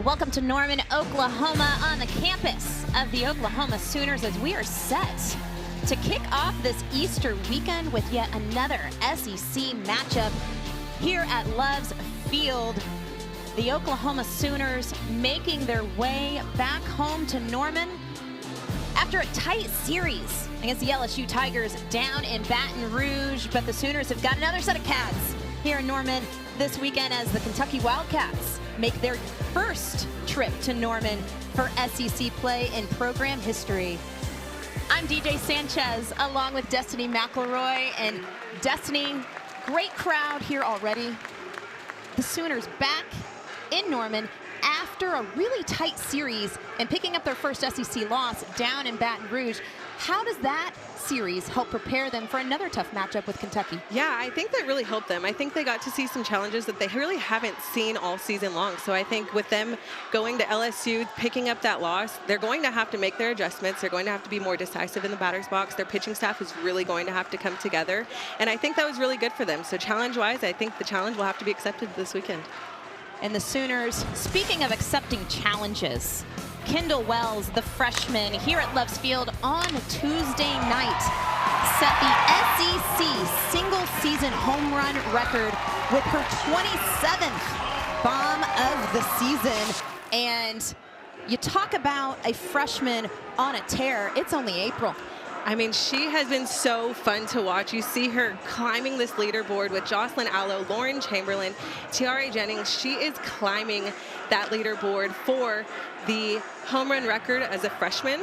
Welcome to Norman, Oklahoma, on the campus of the Oklahoma Sooners as we are set to kick off this Easter weekend with yet another SEC matchup here at Love's Field. The Oklahoma Sooners making their way back home to Norman after a tight series against the LSU Tigers down in Baton Rouge, but the Sooners have got another set of cats here in Norman this weekend as the Kentucky Wildcats make their first trip to Norman for SEC play in program history. I'm DJ Sanchez along with Destiny McElroy, and Destiny, great crowd here already. The Sooners back in Norman after a really tight series and picking up their first SEC loss down in Baton Rouge. How does that series help prepare them for another tough matchup with Kentucky? Yeah, I think that really helped them. I think they got to see some challenges that they really haven't seen all season long. So I think with them going to LSU, picking up that loss, they're going to have to make their adjustments. They're going to have to be more decisive in the batter's box. Their pitching staff is really going to have to come together. And I think that was really good for them. So challenge-wise, I think the challenge will have to be accepted this weekend. And the Sooners, speaking of accepting challenges, Kendall Wells, the freshman, here at Love's Field on Tuesday night, set the SEC single-season home run record with her 27th bomb of the season. And you talk about a freshman on a tear, it's only April. I mean, she has been so fun to watch. You see her climbing this leaderboard with Jocelyn Allo, Lauren Chamberlain, Tiare Jennings. She is climbing that leaderboard for the home run record as a freshman,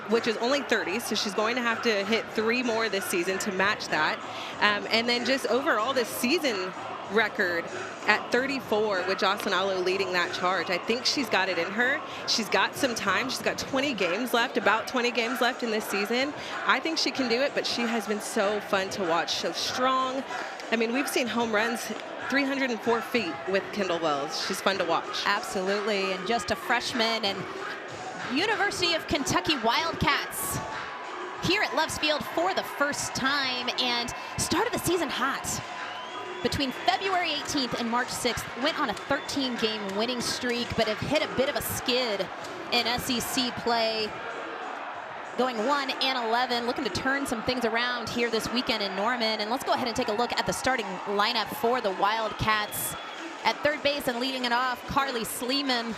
which is only 30, so she's going to have to hit 3 more this season to match that. And then just overall this season record at 34 with Jocelyn Allo leading that charge. I think she's got it in her. She's got some time. She's got 20 games left, about 20 games left in this season. I think she can do it, but she has been so fun to watch, so strong. I mean, we've seen home runs 304 feet with Kendall Wells. She's fun to watch. Absolutely, and just a freshman, and University of Kentucky Wildcats here at Love's Field for the first time, and started the season hot. Between February 18th and March 6th, went on a 13-game winning streak, but have hit a bit of a skid in SEC play, going 1-11, looking to turn some things around here this weekend in Norman. And let's go ahead and take a look at the starting lineup for the Wildcats. At third base and leading it off, Carly Sleeman,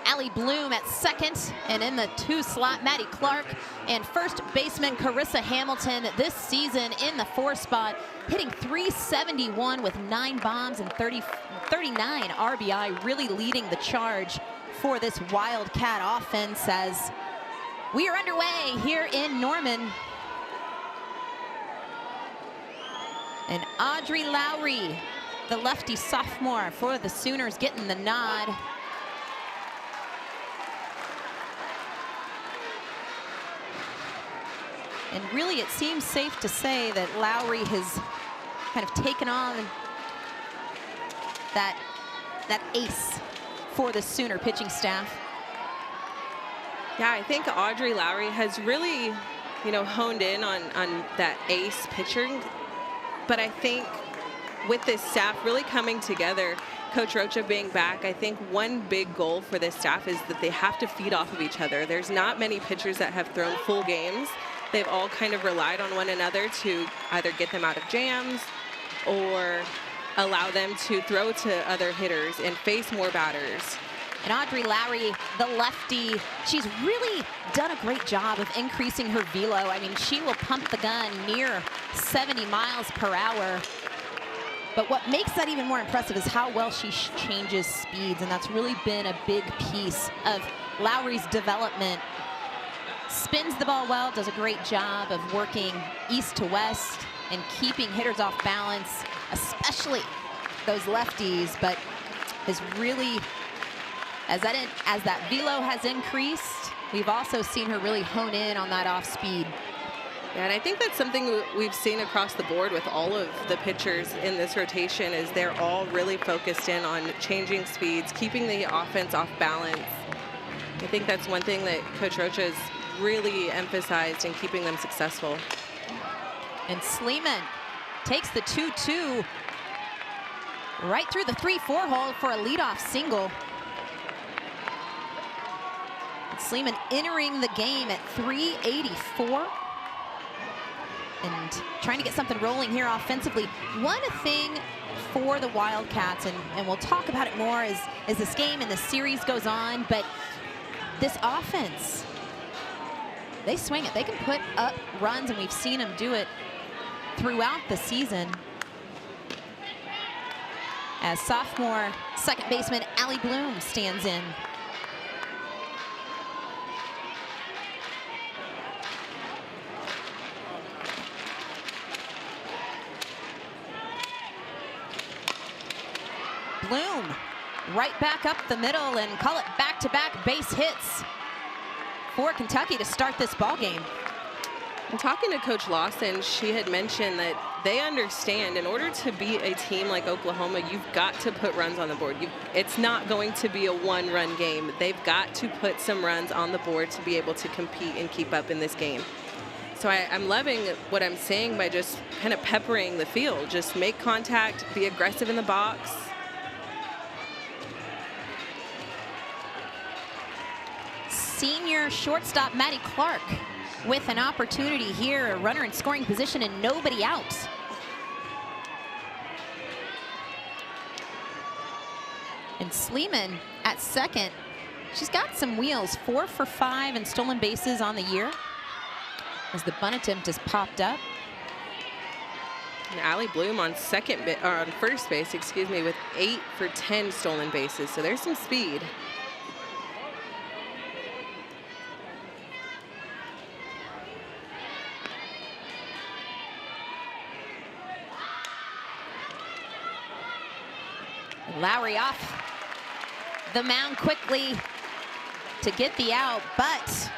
Allie Bloom at second, and in the 2 slot, Maddie Clark, and first baseman Carissa Hamilton this season in the 4 spot, hitting .371 with 9 bombs and 39 RBI, really leading the charge for this Wildcat offense as we are underway here in Norman. And Audrey Lowry, the lefty sophomore for the Sooners, getting the nod. And really, it seems safe to say that Lowry has kind of taken on that ace for the Sooner pitching staff. Yeah, I think Audrey Lowry has really, honed in on that ace pitching. But I think with this staff really coming together, Coach Rocha being back, I think one big goal for this staff is that they have to feed off of each other. There's not many pitchers that have thrown full games. They've all kind of relied on one another to either get them out of jams or allow them to throw to other hitters and face more batters. And Audrey Lowry, the lefty, she's really done a great job of increasing her velo. I mean, she will pump the gun near 70 miles per hour. But what makes that even more impressive is how well she changes speeds, and that's really been a big piece of Lowry's development. Spins the ball well, does a great job of working east to west and keeping hitters off balance, especially those lefties, but has really, as that velo has increased, we've also seen her really hone in on that off speed. Yeah, and I think that's something we've seen across the board with all of the pitchers in this rotation is they're all really focused in on changing speeds, keeping the offense off balance. I think that's one thing that Coach Rocha has really emphasized in keeping them successful. And Sleeman takes the 2-2 right through the 3-4 hole for a leadoff single. Sleeman entering the game at 384. And trying to get something rolling here offensively. One thing for the Wildcats, and we'll talk about it more as this game and the series goes on, but this offense, they swing it. They can put up runs, and we've seen them do it throughout the season. As sophomore second baseman Allie Bloom stands in. Bloom right back up the middle and call it back-to-back base hits for Kentucky to start this ball game. And talking to Coach Lawson, she had mentioned that they understand in order to beat a team like Oklahoma, you've got to put runs on the board. It's not going to be a one-run game. They've got to put some runs on the board to be able to compete and keep up in this game. So I'm loving what I'm seeing by just kind of peppering the field. Just make contact, be aggressive in the box. Senior shortstop Maddie Clark with an opportunity here, a runner in scoring position and nobody out. And Sleeman at second. She's got some wheels, 4 for 5 in stolen bases on the year as the bunt attempt has popped up. And Allie Bloom on first base, excuse me, with 8 for 10 stolen bases. So there's some speed. Lowry off the mound quickly to get the out, but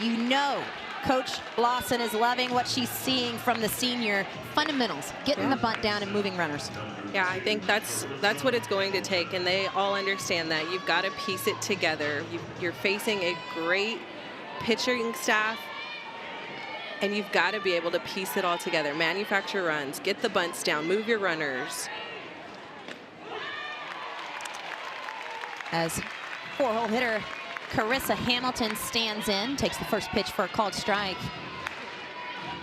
you know Coach Lawson is loving what she's seeing from the senior. Fundamentals, getting the bunt down and moving runners. Yeah, I think that's what it's going to take, and they all understand that. You've got to piece it together. You're facing a great pitching staff, and you've got to be able to piece it all together. Manufacture runs, get the bunts down, move your runners. As 4-hole hitter Carissa Hamilton stands in, takes the first pitch for a called strike.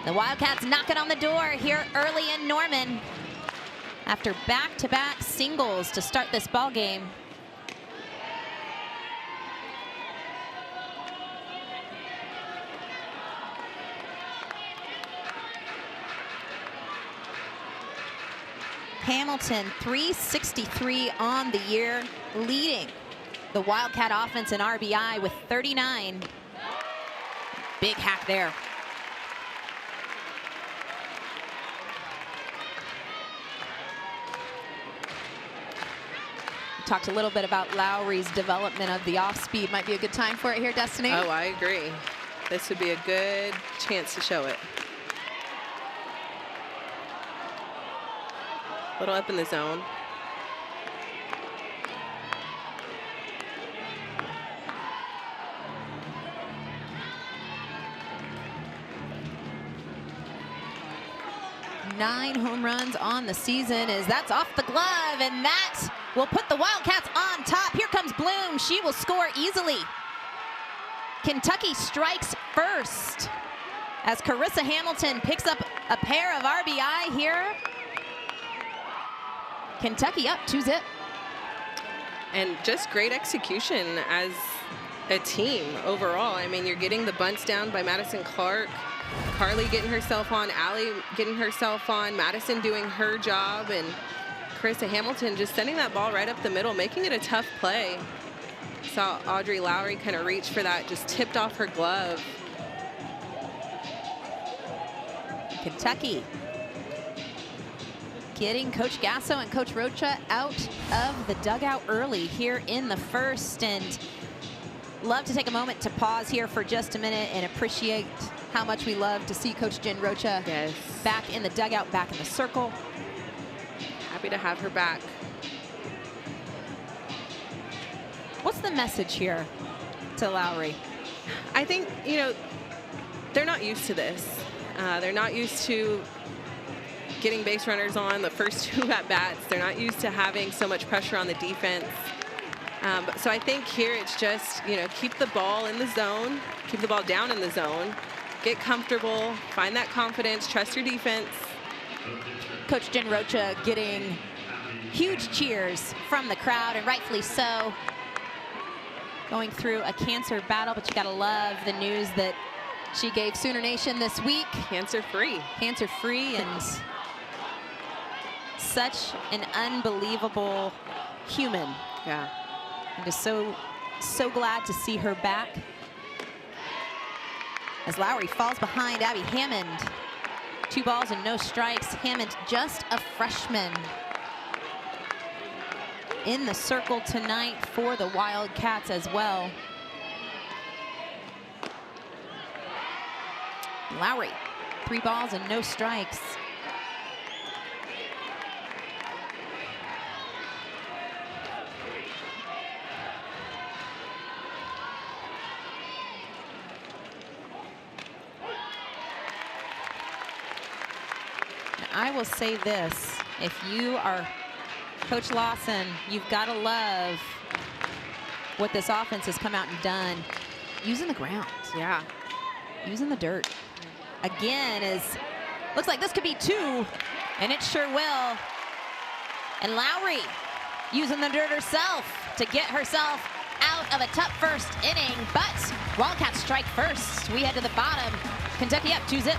The Wildcats knocking on the door here early in Norman after back-to-back singles to start this ball game. Hamilton, 363 on the year, leading the Wildcat offense in RBI with 39. Big hack there. Talked a little bit about Lowry's development of the off-speed. Might be a good time for it here, Destiny. Oh, I agree. This would be a good chance to show it. A little up in the zone. Nine home runs on the season as that's off the glove, and that will put the Wildcats on top. Here comes Bloom. She will score easily. Kentucky strikes first as Carissa Hamilton picks up a pair of RBI here. Kentucky up 2-zip. And just great execution as a team overall. I mean, you're getting the bunts down by Madison Clark, Carly getting herself on, Allie getting herself on, Madison doing her job, and Carissa Hamilton just sending that ball right up the middle, making it a tough play. Saw Audrey Lowry kind of reach for that, just tipped off her glove. Kentucky getting Coach Gasso and Coach Rocha out of the dugout early here in the first, and love to take a moment to pause here for just a minute and appreciate how much we love to see Coach Jen Rocha back in the dugout, back in the circle. Happy to have her back. What's the message here to Lowry? I think, you know, they're not used to this. They're not used to getting base runners on the first 2 at-bats. They're not used to having so much pressure on the defense. So I think here it's just, keep the ball in the zone, keep the ball down in the zone, get comfortable, find that confidence, trust your defense. Coach Jen Rocha getting huge cheers from the crowd, and rightfully so. Going through a cancer battle, but you gotta love the news that she gave Sooner Nation this week. Cancer-free. Cancer-free, and such an unbelievable human. Yeah. I'm just so glad to see her back. As Lowry falls behind Abby Hammond. 2 balls and no strikes. Hammond, just a freshman, in the circle tonight for the Wildcats as well. Lowry, 3 balls and no strikes. I will say this, if you are Coach Lawson, you've got to love what this offense has come out and done. Using the ground. Yeah. Using the dirt. Again, looks like this could be 2, and it sure will. And Lowry using the dirt herself to get herself out of a tough first inning, but Wildcats strike first. We head to the bottom. Kentucky up 2-0.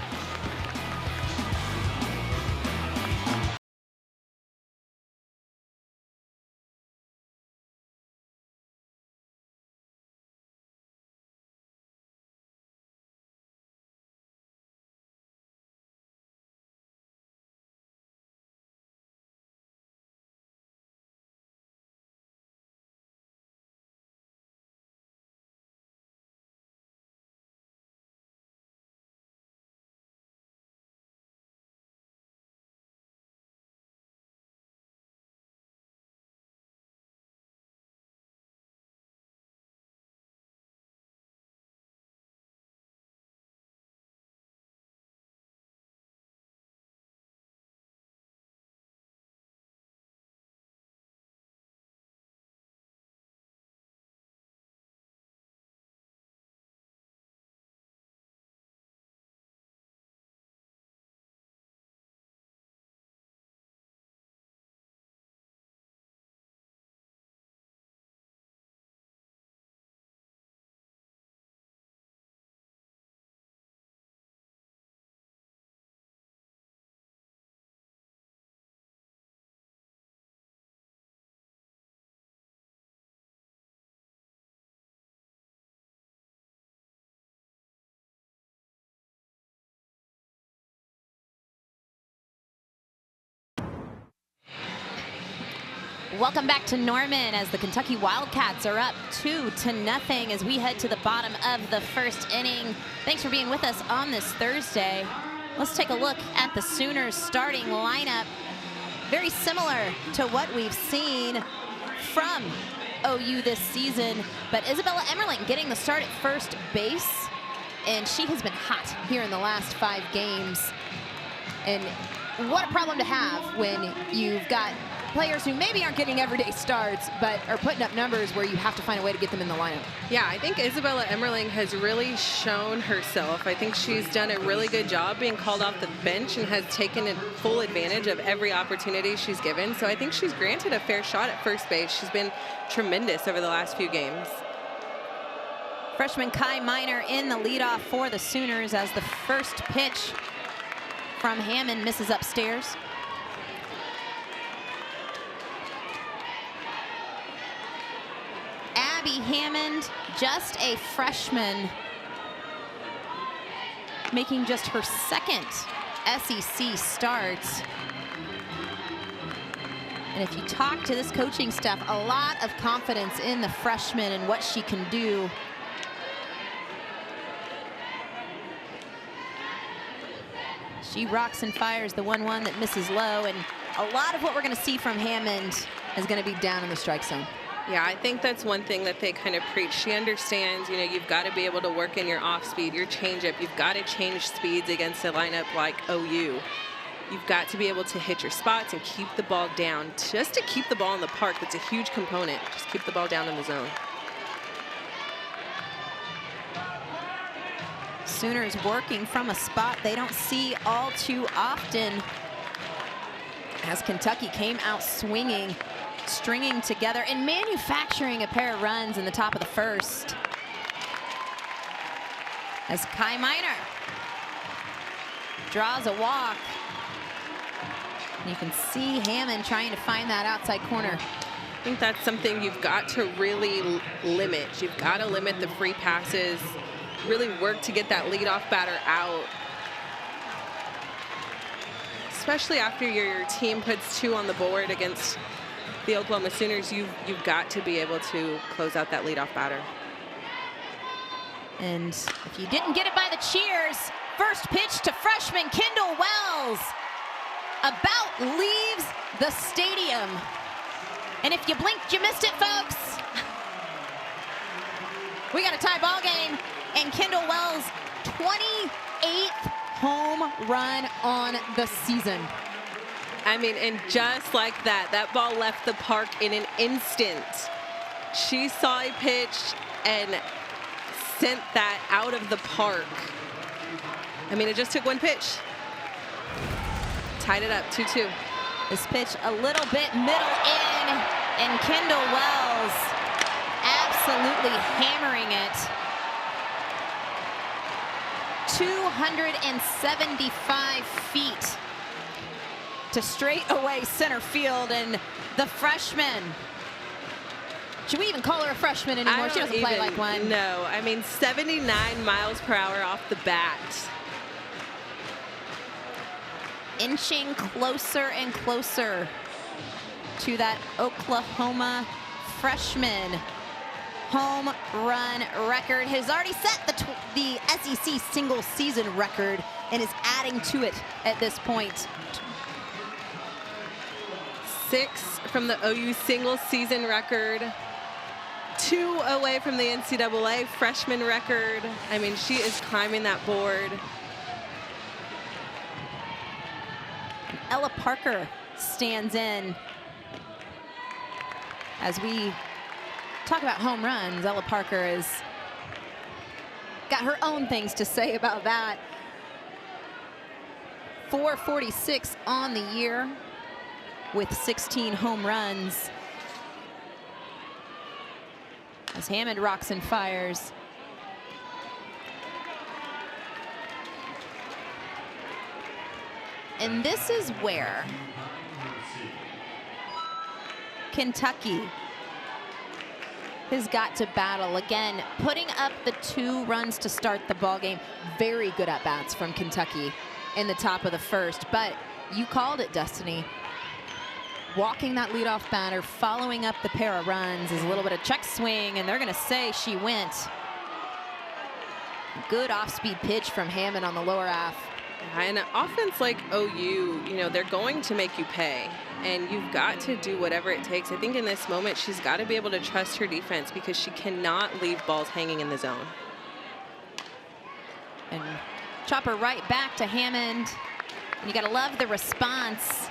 Welcome back to Norman as the Kentucky Wildcats are up 2-0 as we head to the bottom of the first inning. Thanks for being with us on this Thursday. Let's take a look at the Sooners starting lineup. Very similar to what we've seen from OU this season, but Isabella Emmerling getting the start at first base, and she has been hot here in the last 5 games. And what a problem to have when you've got players who maybe aren't getting everyday starts, but are putting up numbers where you have to find a way to get them in the lineup. Yeah, I think Isabella Emmerling has really shown herself. I think she's done a really good job being called off the bench and has taken full advantage of every opportunity she's given. So I think she's granted a fair shot at first base. She's been tremendous over the last few games. Freshman Kai Miner in the leadoff for the Sooners as the first pitch from Hammond misses upstairs. Abby Hammond, just a freshman, making just her second SEC start. And if you talk to this coaching staff, a lot of confidence in the freshman and what she can do. She rocks and fires the 1-1 that misses low, and a lot of what we're going to see from Hammond is going to be down in the strike zone. Yeah, I think that's one thing that they kind of preach. She understands, you've got to be able to work in your off speed, your changeup. You've got to change speeds against a lineup like OU. You've got to be able to hit your spots and keep the ball down. Just to keep the ball in the park, that's a huge component. Just keep the ball down in the zone. Sooners working from a spot they don't see all too often, as Kentucky came out swinging, stringing together and manufacturing a pair of runs in the top of the first. As Kai Minor draws a walk. You can see Hammond trying to find that outside corner. I think that's something you've got to really limit. You've got to limit the free passes, really work to get that leadoff batter out. Especially after your team puts 2 on the board against the Oklahoma Sooners, you've got to be able to close out that leadoff batter. And if you didn't get it by the cheers, first pitch to freshman Kendall Wells about leaves the stadium. And if you blinked, you missed it, folks. We got a tie ball game, and Kendall Wells' 28th home run on the season. I mean, and just like that, that ball left the park in an instant. She saw a pitch and sent that out of the park. I mean, it just took one pitch. Tied it up, 2-2. This pitch a little bit middle in, and Kendall Wells absolutely hammering it. 275 feet to straightaway center field, and the freshman, should we even call her a freshman anymore? She doesn't play like one. No, I mean 79 miles per hour off the bat. Inching closer and closer to that Oklahoma freshman home run record. Has already set the SEC single season record and is adding to it at this point. 6 from the OU single season record. 2 away from the NCAA freshman record. I mean, she is climbing that board. Ella Parker stands in. As we talk about home runs, Ella Parker has got her own things to say about that. 446 on the year with 16 home runs. As Hammond rocks and fires. And this is where Kentucky has got to battle. Again, putting up the 2 runs to start the ball game. Very good at-bats from Kentucky in the top of the first. But you called it, Destiny. Walking that leadoff batter, following up the pair of runs is a little bit of check swing, and they're going to say she went. Good off-speed pitch from Hammond on the lower half. And an offense like OU, you know, they're going to make you pay, and you've got to do whatever it takes. I think in this moment, she's got to be able to trust her defense because she cannot leave balls hanging in the zone. And chopper right back to Hammond. And you got to love the response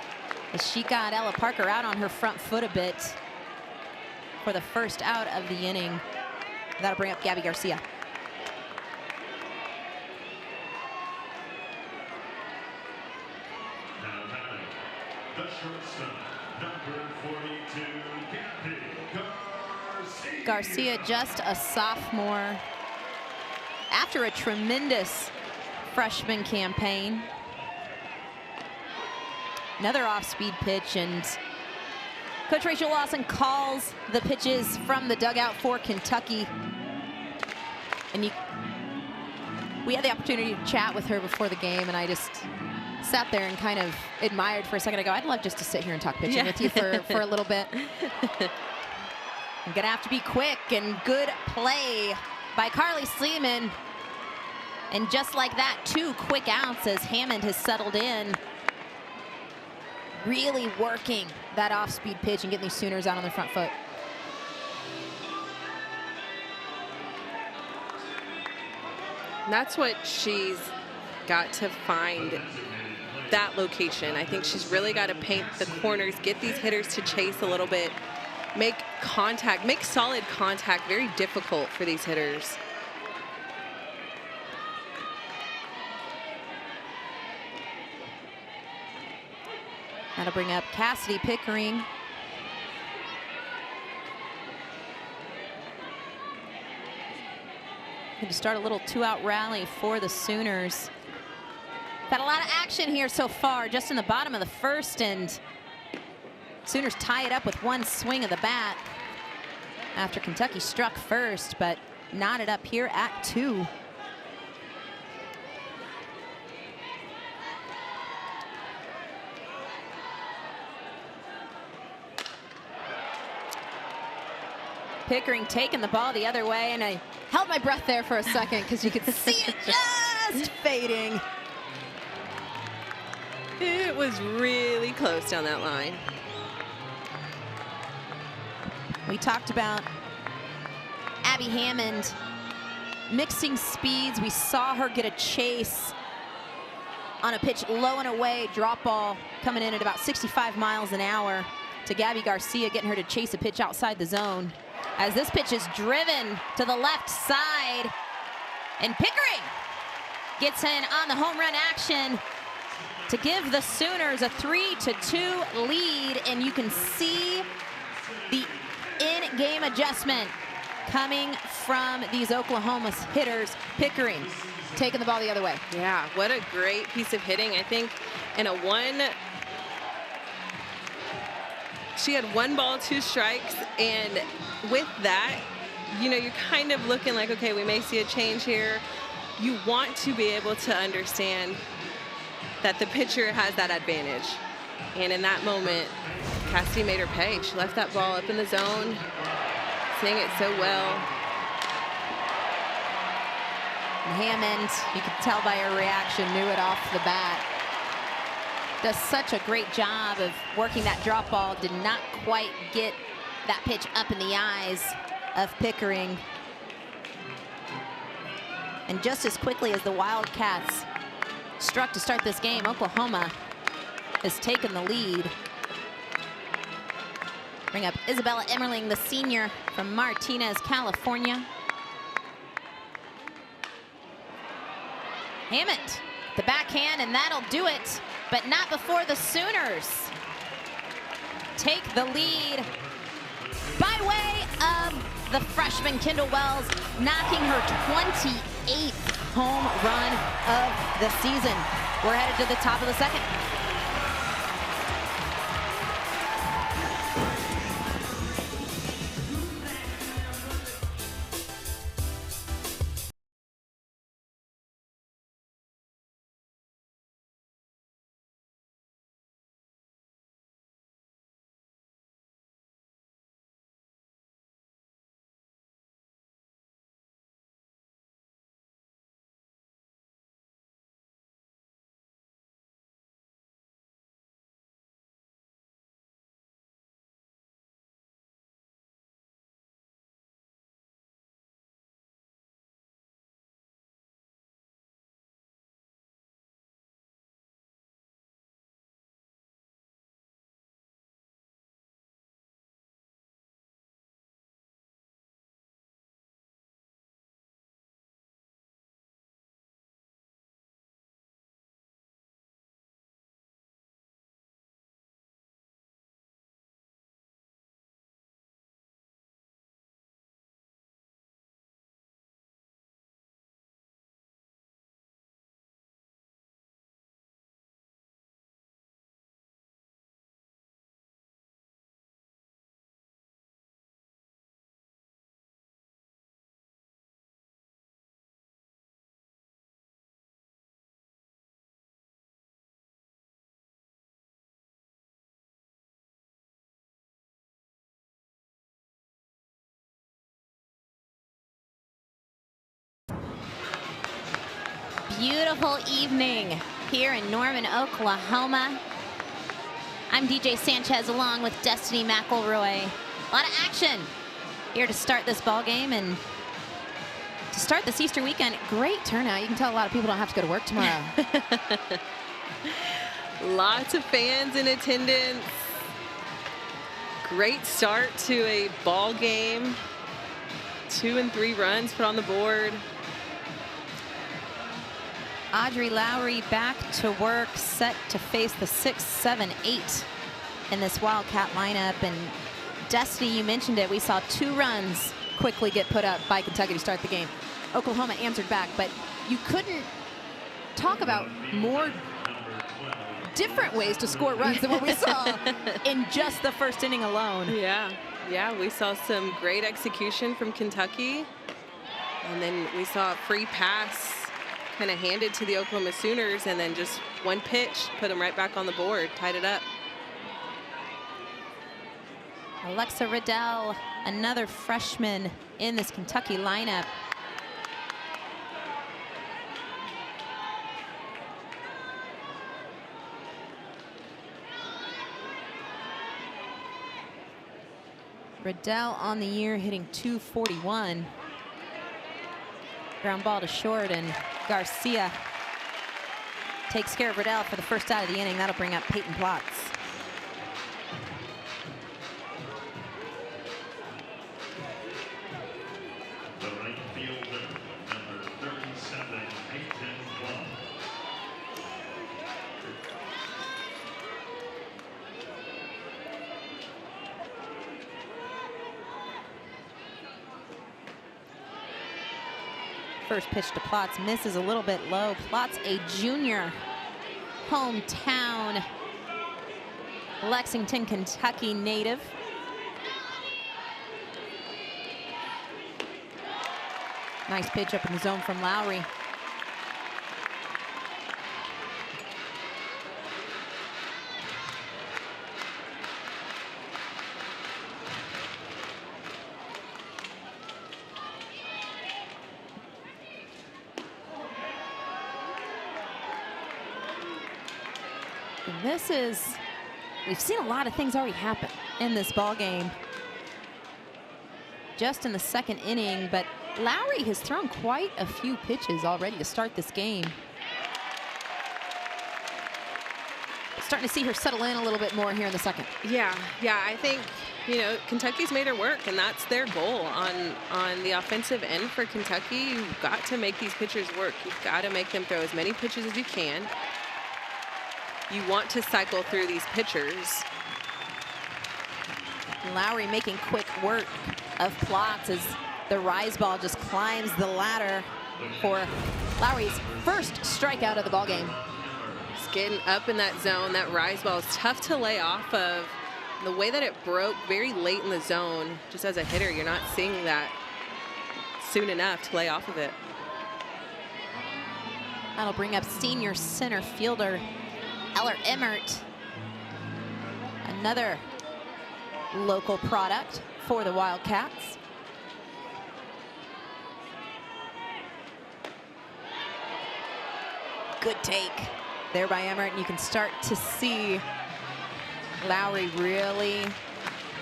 as she got Ella Parker out on her front foot a bit for the first out of the inning. That'll bring up Gabby Garcia. The shortstop, number 42, Gabby Garcia. Garcia, just a sophomore after a tremendous freshman campaign. Another off-speed pitch, and Coach Rachel Lawson calls the pitches from the dugout for Kentucky. And we had the opportunity to chat with her before the game, and I just sat there and kind of admired for a second. I go, I'd love just to sit here and talk pitching with you for a little bit. I'm gonna have to be quick, and good play by Carly Sleeman. And just like that, 2 quick outs as Hammond has settled in. Really working that off-speed pitch and getting these Sooners out on their front foot. That's what she's got to find that location. I think she's really got to paint the corners, get these hitters to chase a little bit, make contact, make solid contact very difficult for these hitters. That'll bring up Cassidy Pickering. Going to start a little two-out rally for the Sooners. Got a lot of action here so far, just in the bottom of the first, and Sooners tie it up with one swing of the bat after Kentucky struck first, but knotted up here at 2. Pickering taking the ball the other way, and I held my breath there for a second because you could see it just fading. It was really close down that line. We talked about Abby Hammond mixing speeds. We saw her get a chase on a pitch low and away, drop ball coming in at about 65 miles an hour to Gabby Garcia, getting her to chase a pitch outside the zone. As this pitch is driven to the left side, and Pickering gets in on the home run action to give the Sooners a 3-2 lead, and you can see the in-game adjustment coming from these Oklahoma hitters. Pickering taking the ball the other way. Yeah, what a great piece of hitting. I think in a she had 1 ball, 2 strikes, and with that, you know, you're kind of looking like, okay, we may see a change here. You want to be able to understand that the pitcher has that advantage. And in that moment, Cassidy made her pay. She left that ball up in the zone, seeing it so well. And Hammond, you could tell by her reaction, knew it off the bat. Does such a great job of working that drop ball. Did not quite get that pitch up in the eyes of Pickering. And just as quickly as the Wildcats struck to start this game, Oklahoma has taken the lead. Bring up Isabella Emmerling, the senior from Martinez, California. Hammond, the backhand, and that'll do it, but not before the Sooners take the lead by way of the freshman Kendall Wells, knocking her 28th home run of the season. We're headed to the top of the second. Beautiful evening here in Norman, Oklahoma. I'm DJ Sanchez along with Destiny McElroy. A lot of action here to start this ball game and to start this Easter weekend. Great turnout. You can tell a lot of people don't have to go to work tomorrow. Lots of fans in attendance. Great start to a ball game. 2 and 3 runs put on the board. Audrey Lowry back to work, set to face the 6, 7, 8 in this Wildcat lineup. And Destiny, you mentioned it. We saw 2 runs quickly get put up by Kentucky to start the game. Oklahoma answered back, but you couldn't talk about more different ways to score runs than what we saw in just the first inning alone. Yeah, we saw some great execution from Kentucky. And then we saw a free pass kind of handed to the Oklahoma Sooners, and then just one pitch, put them right back on the board, tied it up. Alexa Riddell, another freshman in this Kentucky lineup. Riddell on the year hitting .241. Ground ball to short, and Garcia takes care of Riddell for the first out of the inning. That'll bring up Peyton Plotz. The right fielder, number 37, Peyton Plotz. First pitch to Plotz misses a little bit low. Plotz, a junior, hometown Lexington, Kentucky native. Nice pitch up in the zone from Lowry. And this is, we've seen a lot of things already happen in this ball game. Just in the second inning, but Lowry has thrown quite a few pitches already to start this game. Starting to see her settle in a little bit more here in the second. Yeah, I think, you know, Kentucky's made her work, and that's their goal on the offensive end for Kentucky. You've got to make these pitchers work. You've got to make them throw as many pitches as you can. You want to cycle through these pitchers. Lowry making quick work of Plotz as the rise ball just climbs the ladder for Lowry's first strikeout of the ball game. Just getting up in that zone. That rise ball is tough to lay off of. The way that it broke very late in the zone, just as a hitter, you're not seeing that soon enough to lay off of it. That'll bring up senior center fielder Eller Emmert, another local product for the Wildcats. Good take there by Emmert, and you can start to see Lowry really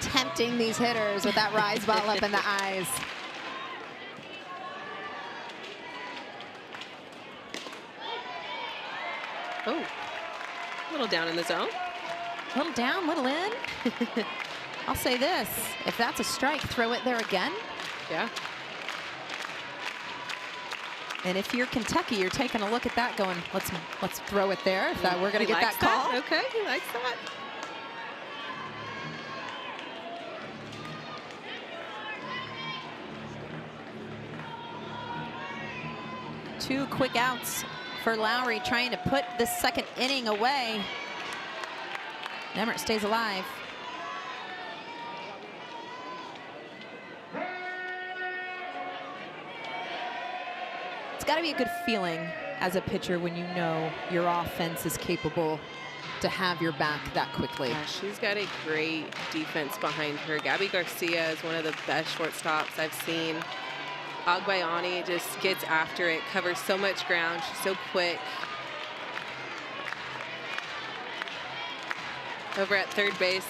tempting these hitters with that rise ball up in the eyes. Oh, a little down in the zone. Little down, little in. I'll say this, if that's a strike, throw it there again. Yeah. And if you're Kentucky, you're taking a look at that going, let's throw it there if we're going to get that call. Okay, he likes that. Two quick outs for Lowry, trying to put this second inning away. Emmert stays alive. It's got to be a good feeling as a pitcher when you know your offense is capable to have your back that quickly. Yeah, she's got a great defense behind her. Gabby Garcia is one of the best shortstops I've seen. Agbayani just gets after it, covers so much ground. She's so quick. Over at third base,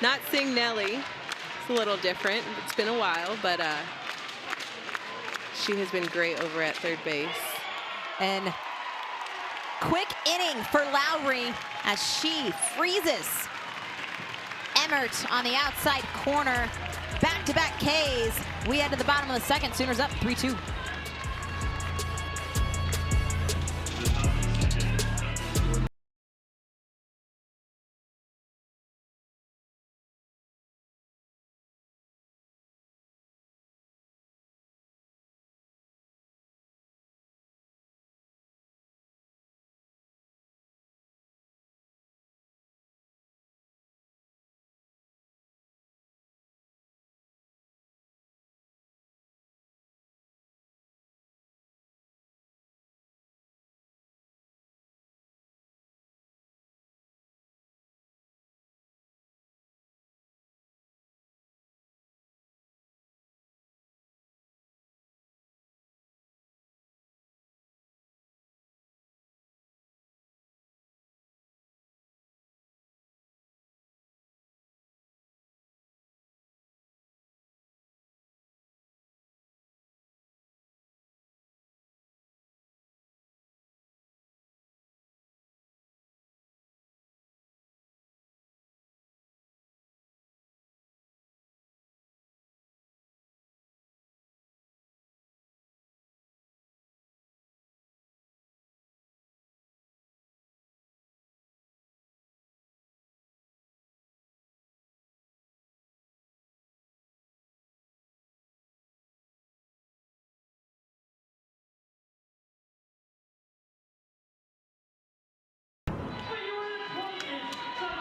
not seeing Nelly. It's a little different. It's been a while, but she has been great over at third base. And quick inning for Lowry. as she freezes Emmert on the outside corner. Back-to-back Ks. We head to the bottom of the second. Sooners up 3-2.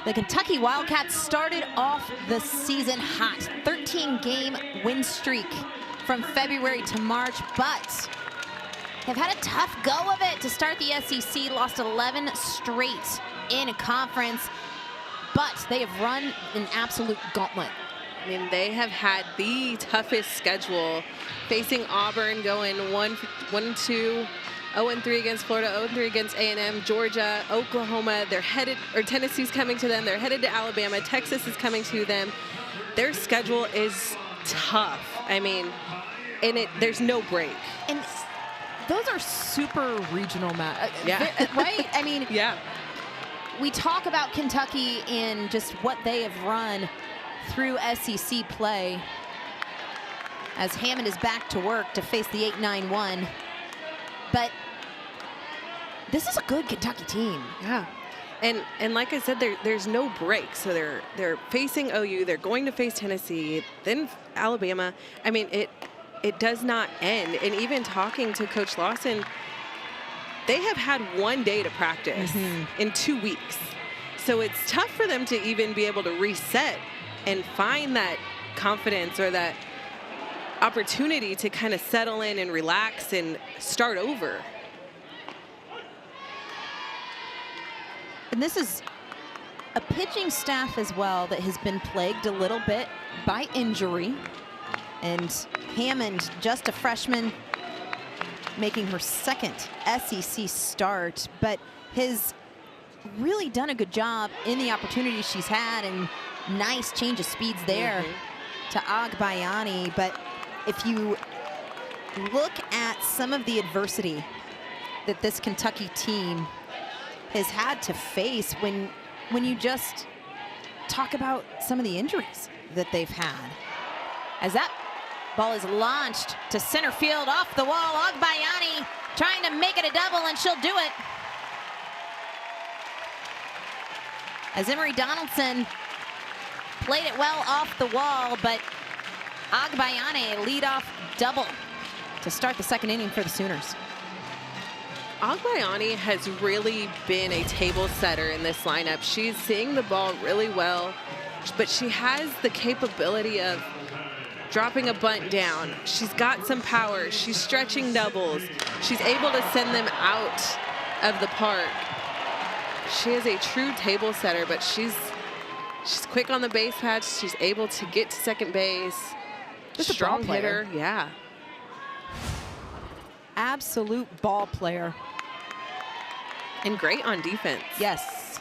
The Kentucky Wildcats started off the season hot. 13-game win streak from February to March, but have had a tough go of it to start the SEC. Lost 11 straight in conference, but they have run an absolute gauntlet. I mean, they have had the toughest schedule, facing Auburn, going 1-2. 0-3 against Florida, 0-3 against A&M, Georgia, Oklahoma. They're headed, or Tennessee's coming to them. They're headed to Alabama. Texas is coming to them. Their schedule is tough. I mean, and there's no break. And those are super regional matches. Yeah. Right? I mean, yeah. We talk about Kentucky and just what they have run through SEC play as Hammond is back to work to face the 8-9-1. But this is a good Kentucky team. Yeah. And like I said, there's no break. So they're facing OU, they're going to face Tennessee, then Alabama. I mean, it does not end. And even talking to Coach Lawson, they have had 1 day to practice in 2 weeks. So it's tough for them to even be able to reset and find that confidence or that opportunity to kind of settle in and relax and start over. And this is a pitching staff as well that has been plagued a little bit by injury. And Hammond, just a freshman, making her second SEC start, but has really done a good job in the opportunities she's had, and nice change of speeds there to Agbayani. But if you look at some of the adversity that this Kentucky team has had to face, when you just talk about some of the injuries that they've had. As that ball is launched to center field off the wall, Agbayani trying to make it a double, and she'll do it. As Emery Donaldson played it well off the wall, but Agbayani, leadoff double to start the second inning for the Sooners. Agbayani has really been a table setter in this lineup. She's seeing the ball really well, but she has the capability of dropping a bunt down. She's got some power. She's stretching doubles. She's able to send them out of the park. She is a true table setter, but she's quick on the base paths. She's able to get to second base. Just a strong ball hitter, player. yeah. Absolute ball player. And great on defense. Yes.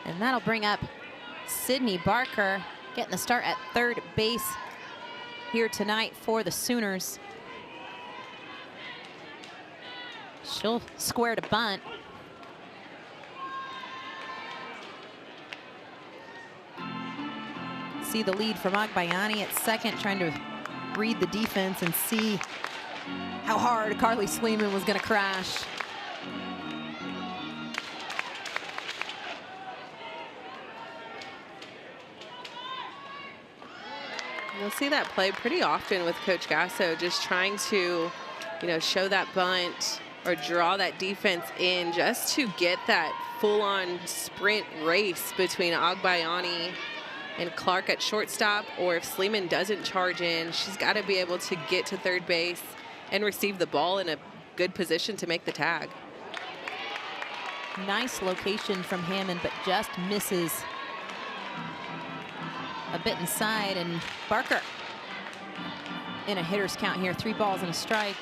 And that'll bring up Sydney Barker, getting the start at third base here tonight for the Sooners. She'll square to bunt. See the lead from Agbayani at second, trying to read the defense and see how hard Carly Sleeman was going to crash. You'll see that play pretty often with Coach Gasso, just trying to, show that bunt or draw that defense in just to get that full-on sprint race between Agbayani and Clark at shortstop, or if Sleeman doesn't charge in, she's got to be able to get to third base and receive the ball in a good position to make the tag. Nice location from Hammond, but just misses a bit inside, and Barker in a hitter's count here, 3 balls and a strike.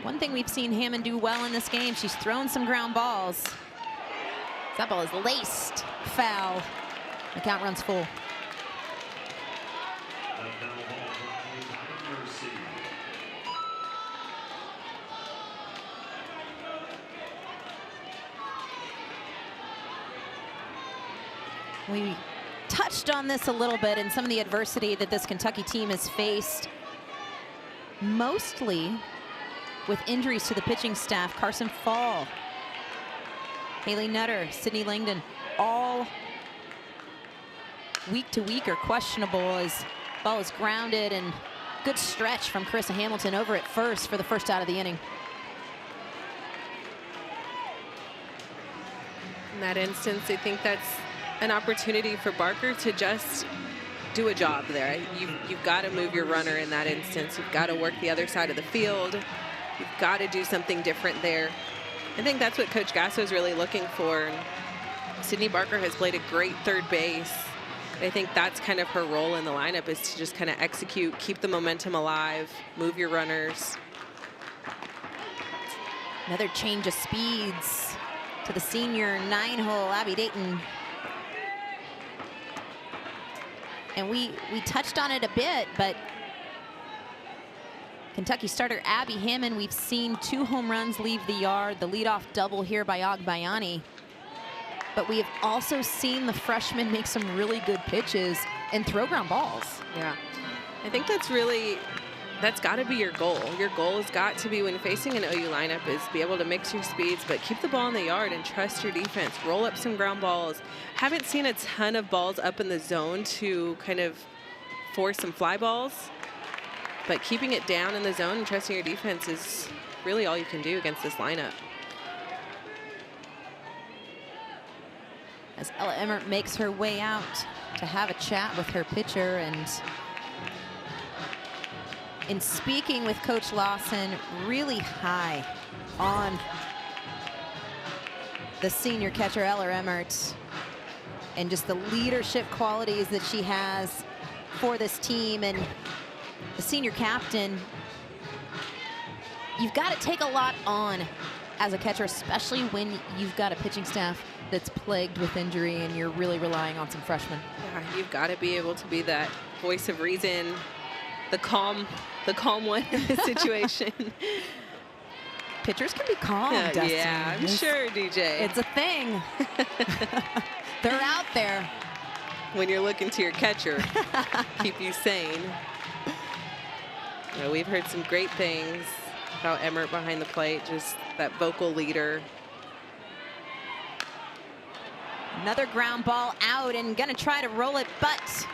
One thing we've seen Hammond do well in this game, she's thrown some ground balls. That ball is laced foul. The count runs full. We touched on this a little bit in some of the adversity that this Kentucky team has faced, mostly with injuries to the pitching staff. Carson Fall, Haley Nutter, Sydney Langdon, all week to week are questionable as ball is grounded, and good stretch from Carissa Hamilton over at first for the first out of the inning. In that instance, I think that's an opportunity for Barker to just do a job there. You've got to move your runner in that instance. You've got to work the other side of the field. You've got to do something different there. I think that's what Coach Gasso is really looking for. Sydney Barker has played a great third base. I think that's kind of her role in the lineup, is to just kind of execute, keep the momentum alive, move your runners. Another change of speeds to the senior 9-hole Abby Dayton. And we touched on it a bit, but Kentucky starter Abby Hammond, we've seen 2 home runs leave the yard, the leadoff double here by Agbayani. But we have also seen the freshman make some really good pitches and throw ground balls. Yeah, I think that's got to be your goal. Your goal has got to be, when facing an OU lineup, is be able to mix your speeds, but keep the ball in the yard and trust your defense. Roll up some ground balls. Haven't seen a ton of balls up in the zone to kind of force some fly balls, but keeping it down in the zone and trusting your defense is really all you can do against this lineup. As Ella Emmert makes her way out to have a chat with her pitcher, and in speaking with Coach Lawson, really high on the senior catcher Ella Emmert and just the leadership qualities that she has for this team. And the senior captain, you've got to take a lot on as a catcher, especially when you've got a pitching staff that's plagued with injury and you're really relying on some freshmen. Yeah, you've got to be able to be that voice of reason, the calm one in this situation. Pitchers can be calm, Dustin. Yeah, I'm sure, DJ. It's a thing. They're out there. When you're looking to your catcher, keep you sane. We've heard some great things about Emmert behind the plate, just that vocal leader. Another ground ball out, and gonna try to roll it, but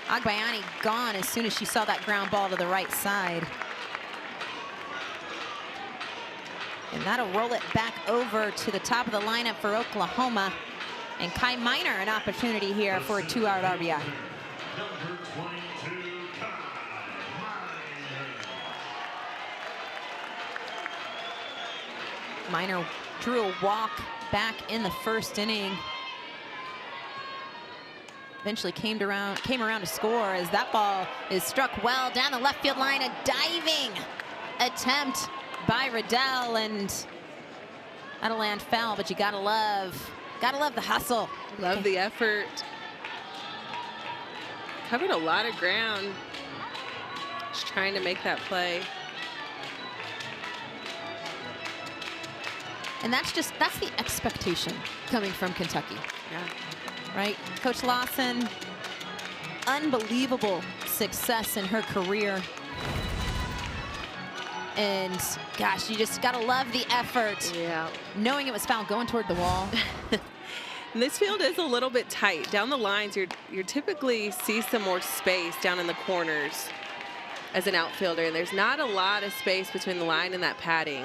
Agbayani gone as soon as she saw that ground ball to the right side. And that'll roll it back over to the top of the lineup for Oklahoma. And Kai Miner, an opportunity here for a 2-out RBI. Number 22, Kai Miner. Miner drew a walk back in the first inning. Eventually came around to score, as that ball is struck well down the left field line. A diving attempt by Riddell, and that'll land foul, but you gotta love the hustle. Love the effort. covered a lot of ground. Just trying to make that play. And that's the expectation coming from Kentucky. Yeah. Right? Coach Lawson, unbelievable success in her career. And gosh, you just gotta love the effort. Yeah. Knowing it was fouled going toward the wall. And this field is a little bit tight. Down the lines, you're typically see some more space down in the corners as an outfielder, and there's not a lot of space between the line and that padding.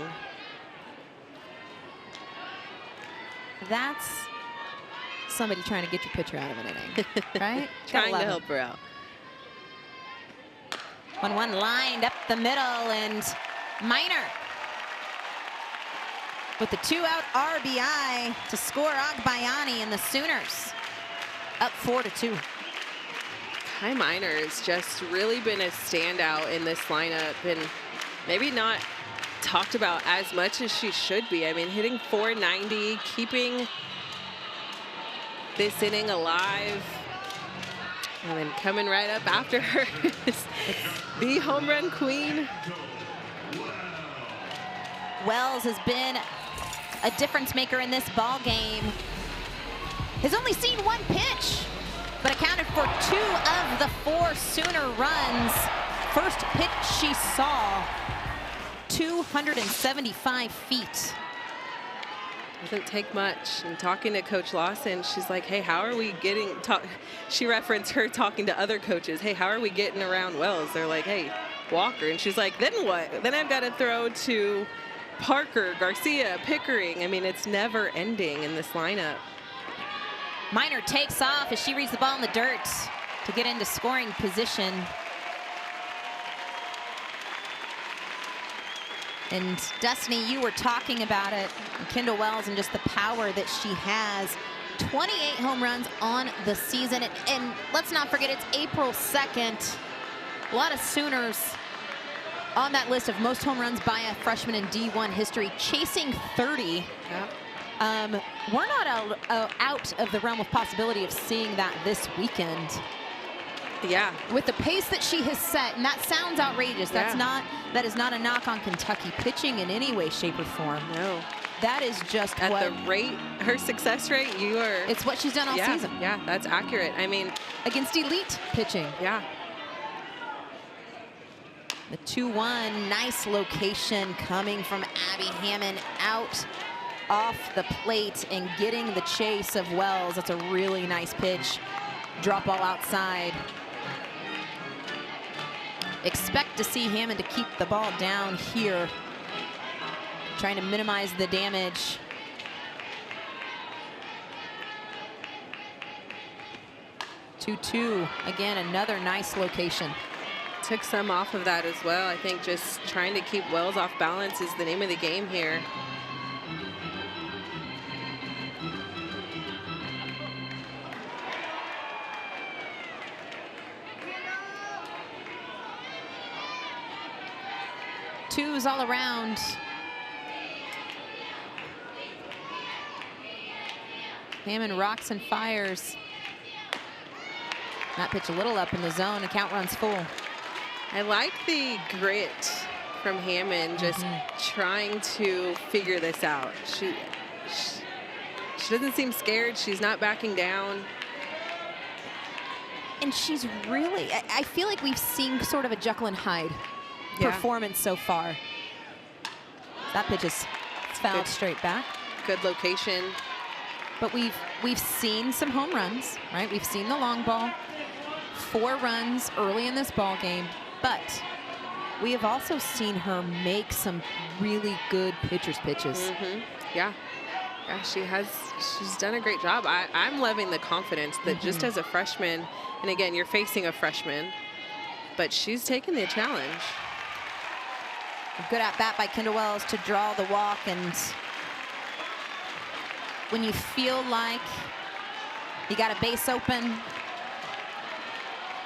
That's somebody trying to get your pitcher out of an inning, right? Trying to help her out. 1-1 lined up the middle, and Minor with the 2-out RBI to score Agbayani, and the Sooners up 4-2. Kai Minor has just really been a standout in this lineup, and maybe not talked about as much as she should be. I mean, hitting .490, keeping this inning alive, and then coming right up after her is the home run queen. Wells has been a difference maker in this ball game. Has only seen one pitch, but accounted for 2 of the 4 Sooner runs. First pitch she saw, 275 feet. Doesn't take much. And talking to Coach Lawson, she's like, hey, how are we getting, she referenced her talking to other coaches, hey, how are we getting around Wells? They're like, hey, Walker. And she's like, then what? Then I've got to throw to Parker, Garcia, Pickering. I mean, it's never ending in this lineup. Minor takes off as she reads the ball in the dirt to get into scoring position. And Destiny, you were talking about it, Kendall Wells, and just the power that she has. 28 home runs on the season. And let's not forget, it's April 2nd. A lot of Sooners on that list of most home runs by a freshman in D1 history, chasing 30. Yep. We're not out of the realm of possibility of seeing that this weekend. Yeah. With the pace that she has set, and that sounds outrageous. Yeah. That is not a knock on Kentucky pitching in any way, shape, or form. No. That is just At what the rate, her success rate, you are. it's what she's done all season. Yeah, that's accurate. I mean, Against elite pitching. yeah. The 2-1, nice location coming from Abby Hammond out off the plate and getting the chase of Wells. That's a really nice pitch. Drop ball outside. Expect to see Hammond to keep the ball down here, trying to minimize the damage. Two, again, another nice location. Took some off of that as well. I think just trying to keep Wells off balance is the name of the game here. Twos all around. Hammond rocks and fires. That pitch a little up in the zone. The count runs full. I like the grit from Hammond, just trying to figure this out. She doesn't seem scared. She's not backing down. And she's really, I feel like we've seen sort of a Jekyll and Hyde performance so far. That pitch is fouled straight back. Good location. But we've seen some home runs, right? We've seen the long ball, 4 runs early in this ball game, but we have also seen her make some really good pitcher's pitches. Yeah. Yeah, she's done a great job. I'm loving the confidence that just as a freshman, and again, you're facing a freshman, but she's taken the challenge. A good at bat by Kendall Wells to draw the walk. And when you feel like you got a base open,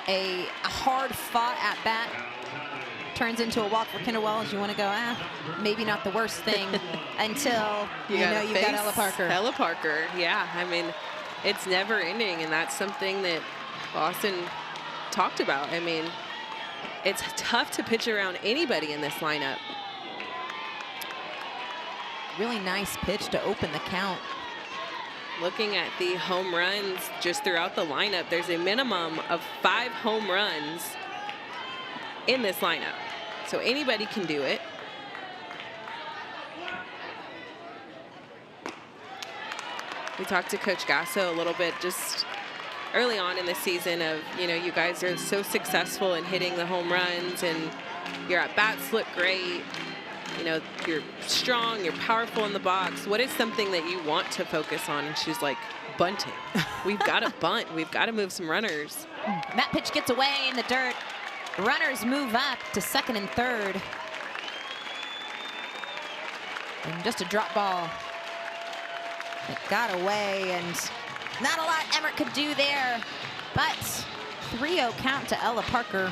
a hard fought at bat turns into a walk for Kendall Wells, you want to go, maybe not the worst thing until you know you've got Ella Parker. Ella Parker, yeah. I mean, it's never ending, and that's something that Lawson talked about. I mean, it's tough to pitch around anybody in this lineup. Really nice pitch to open the count. Looking at the home runs just throughout the lineup, there's a minimum of 5 home runs in this lineup. So anybody can do it. We talked to Coach Gasso a little bit just early on in the season of, you know, you guys are so successful in hitting the home runs and your at-bats look great. You know, you're strong, you're powerful in the box. What is something that you want to focus on? And she's like, bunting. We've got to bunt. We've got to move some runners. That pitch gets away in the dirt. Runners move up to second and third. And just a drop ball. It got away, and not a lot Emmert could do there. But 3-0 count to Ella Parker.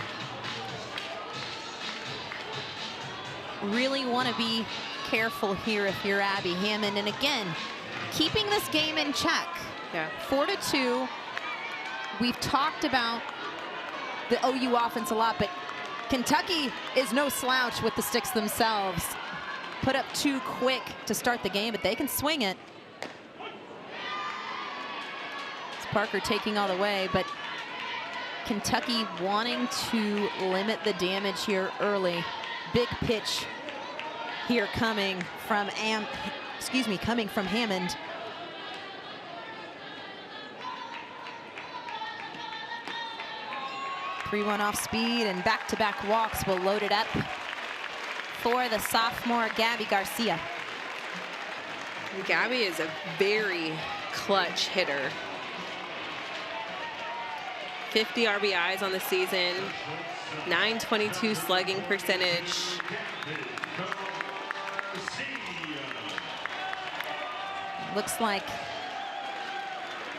Really want to be careful here if you're Abby Hammond. And again, keeping this game in check. Yeah. 4-2. We've talked about the OU offense a lot, but Kentucky is no slouch with the sticks themselves. Put up 2 quick to start the game, but they can swing it. It's Parker taking all the way, but Kentucky wanting to limit the damage here early. Big pitch here coming from Hammond. Pre-1 off speed and back-to-back walks will load it up for the sophomore Gabby Garcia. Gabby is a very clutch hitter. 50 RBIs on the season, .922 slugging percentage. Looks like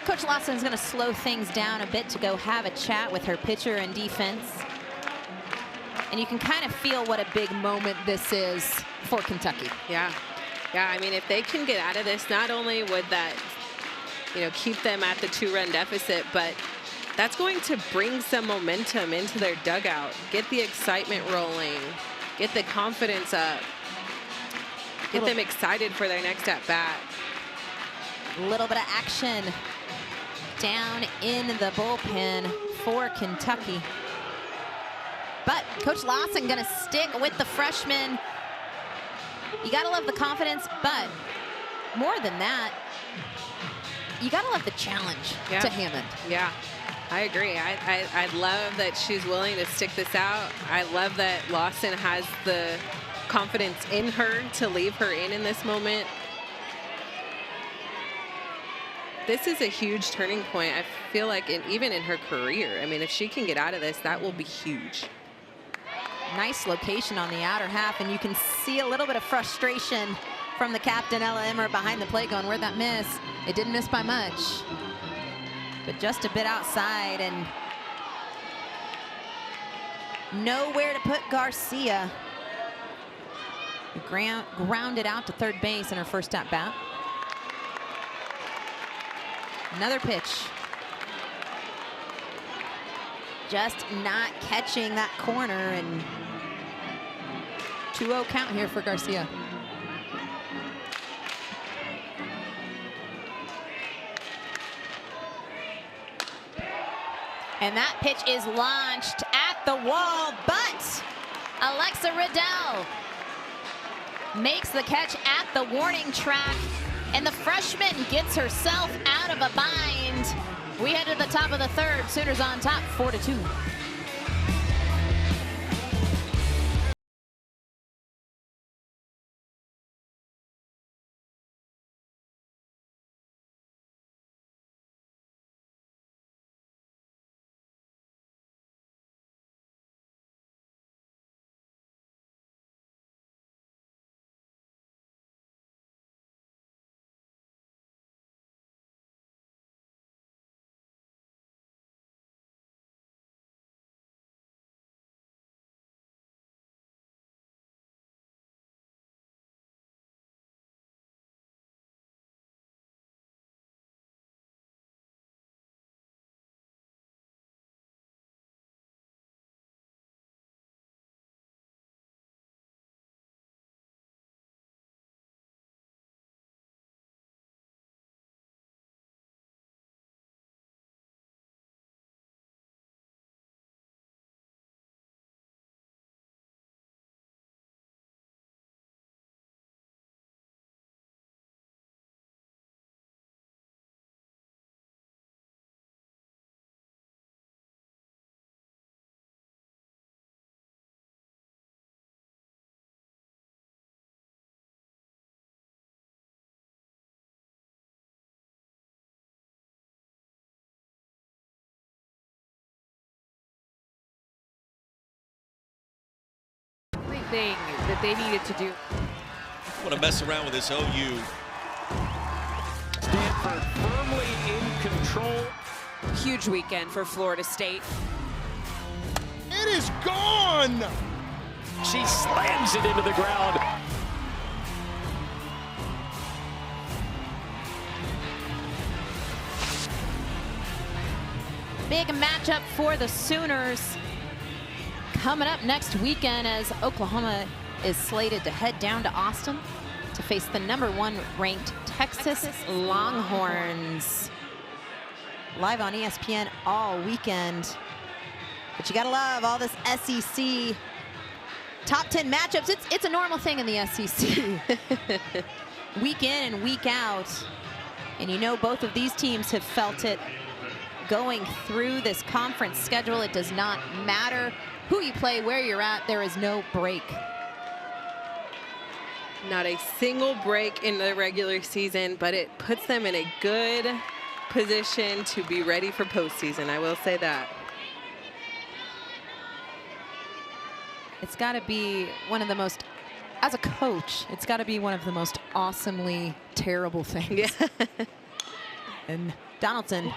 Coach Lawson is going to slow things down a bit to go have a chat with her pitcher and defense. And you can kind of feel what a big moment this is for Kentucky. Yeah. Yeah, I mean, if they can get out of this, not only would that, you know, keep them at the 2-run deficit, but that's going to bring some momentum into their dugout, get the excitement rolling, get the confidence up, get them excited for their next at-bat. A little bit of action down in the bullpen for Kentucky. But Coach Lawson gonna stick with the freshman. You gotta love the confidence, but more than that, you gotta love the challenge to Hammond. Yeah, I agree. I love that she's willing to stick this out. I love that Lawson has the confidence in her to leave her in this moment. This is a huge turning point. I feel like even in her career. I mean, if she can get out of this, that will be huge. Nice location on the outer half, and you can see a little bit of frustration from the captain, Ella Emmert, behind the plate going, where'd that miss? It didn't miss by much, but just a bit outside, and nowhere to put Garcia. Grounded out to third base in her first at bat. Another pitch. Just not catching that corner, and 2-0 count here for Garcia. And that pitch is launched at the wall, but Alexa Riddell makes the catch at the warning track, and the freshman gets herself out of a bind. We head to the top of the third. Sooners on top, 4-2. thing that they needed to do. Want to mess around with this OU. Stanford firmly in control. Huge weekend for Florida State. It is gone! She slams it into the ground. Big matchup for the Sooners coming up next weekend as Oklahoma is slated to head down to Austin to face the #1 ranked Texas Longhorns. Live on ESPN all weekend. But you gotta love all this SEC top 10 matchups. It's a normal thing in the SEC. Week in and week out. And you know both of these teams have felt it going through this conference schedule. It does not matter who you play, where you're at, there is no break. Not a single break in the regular season, but it puts them in a good position to be ready for postseason. I will say that. It's got to be one of the most, as a coach, it's got to be one of the most awesomely terrible things. Yeah. And Donaldson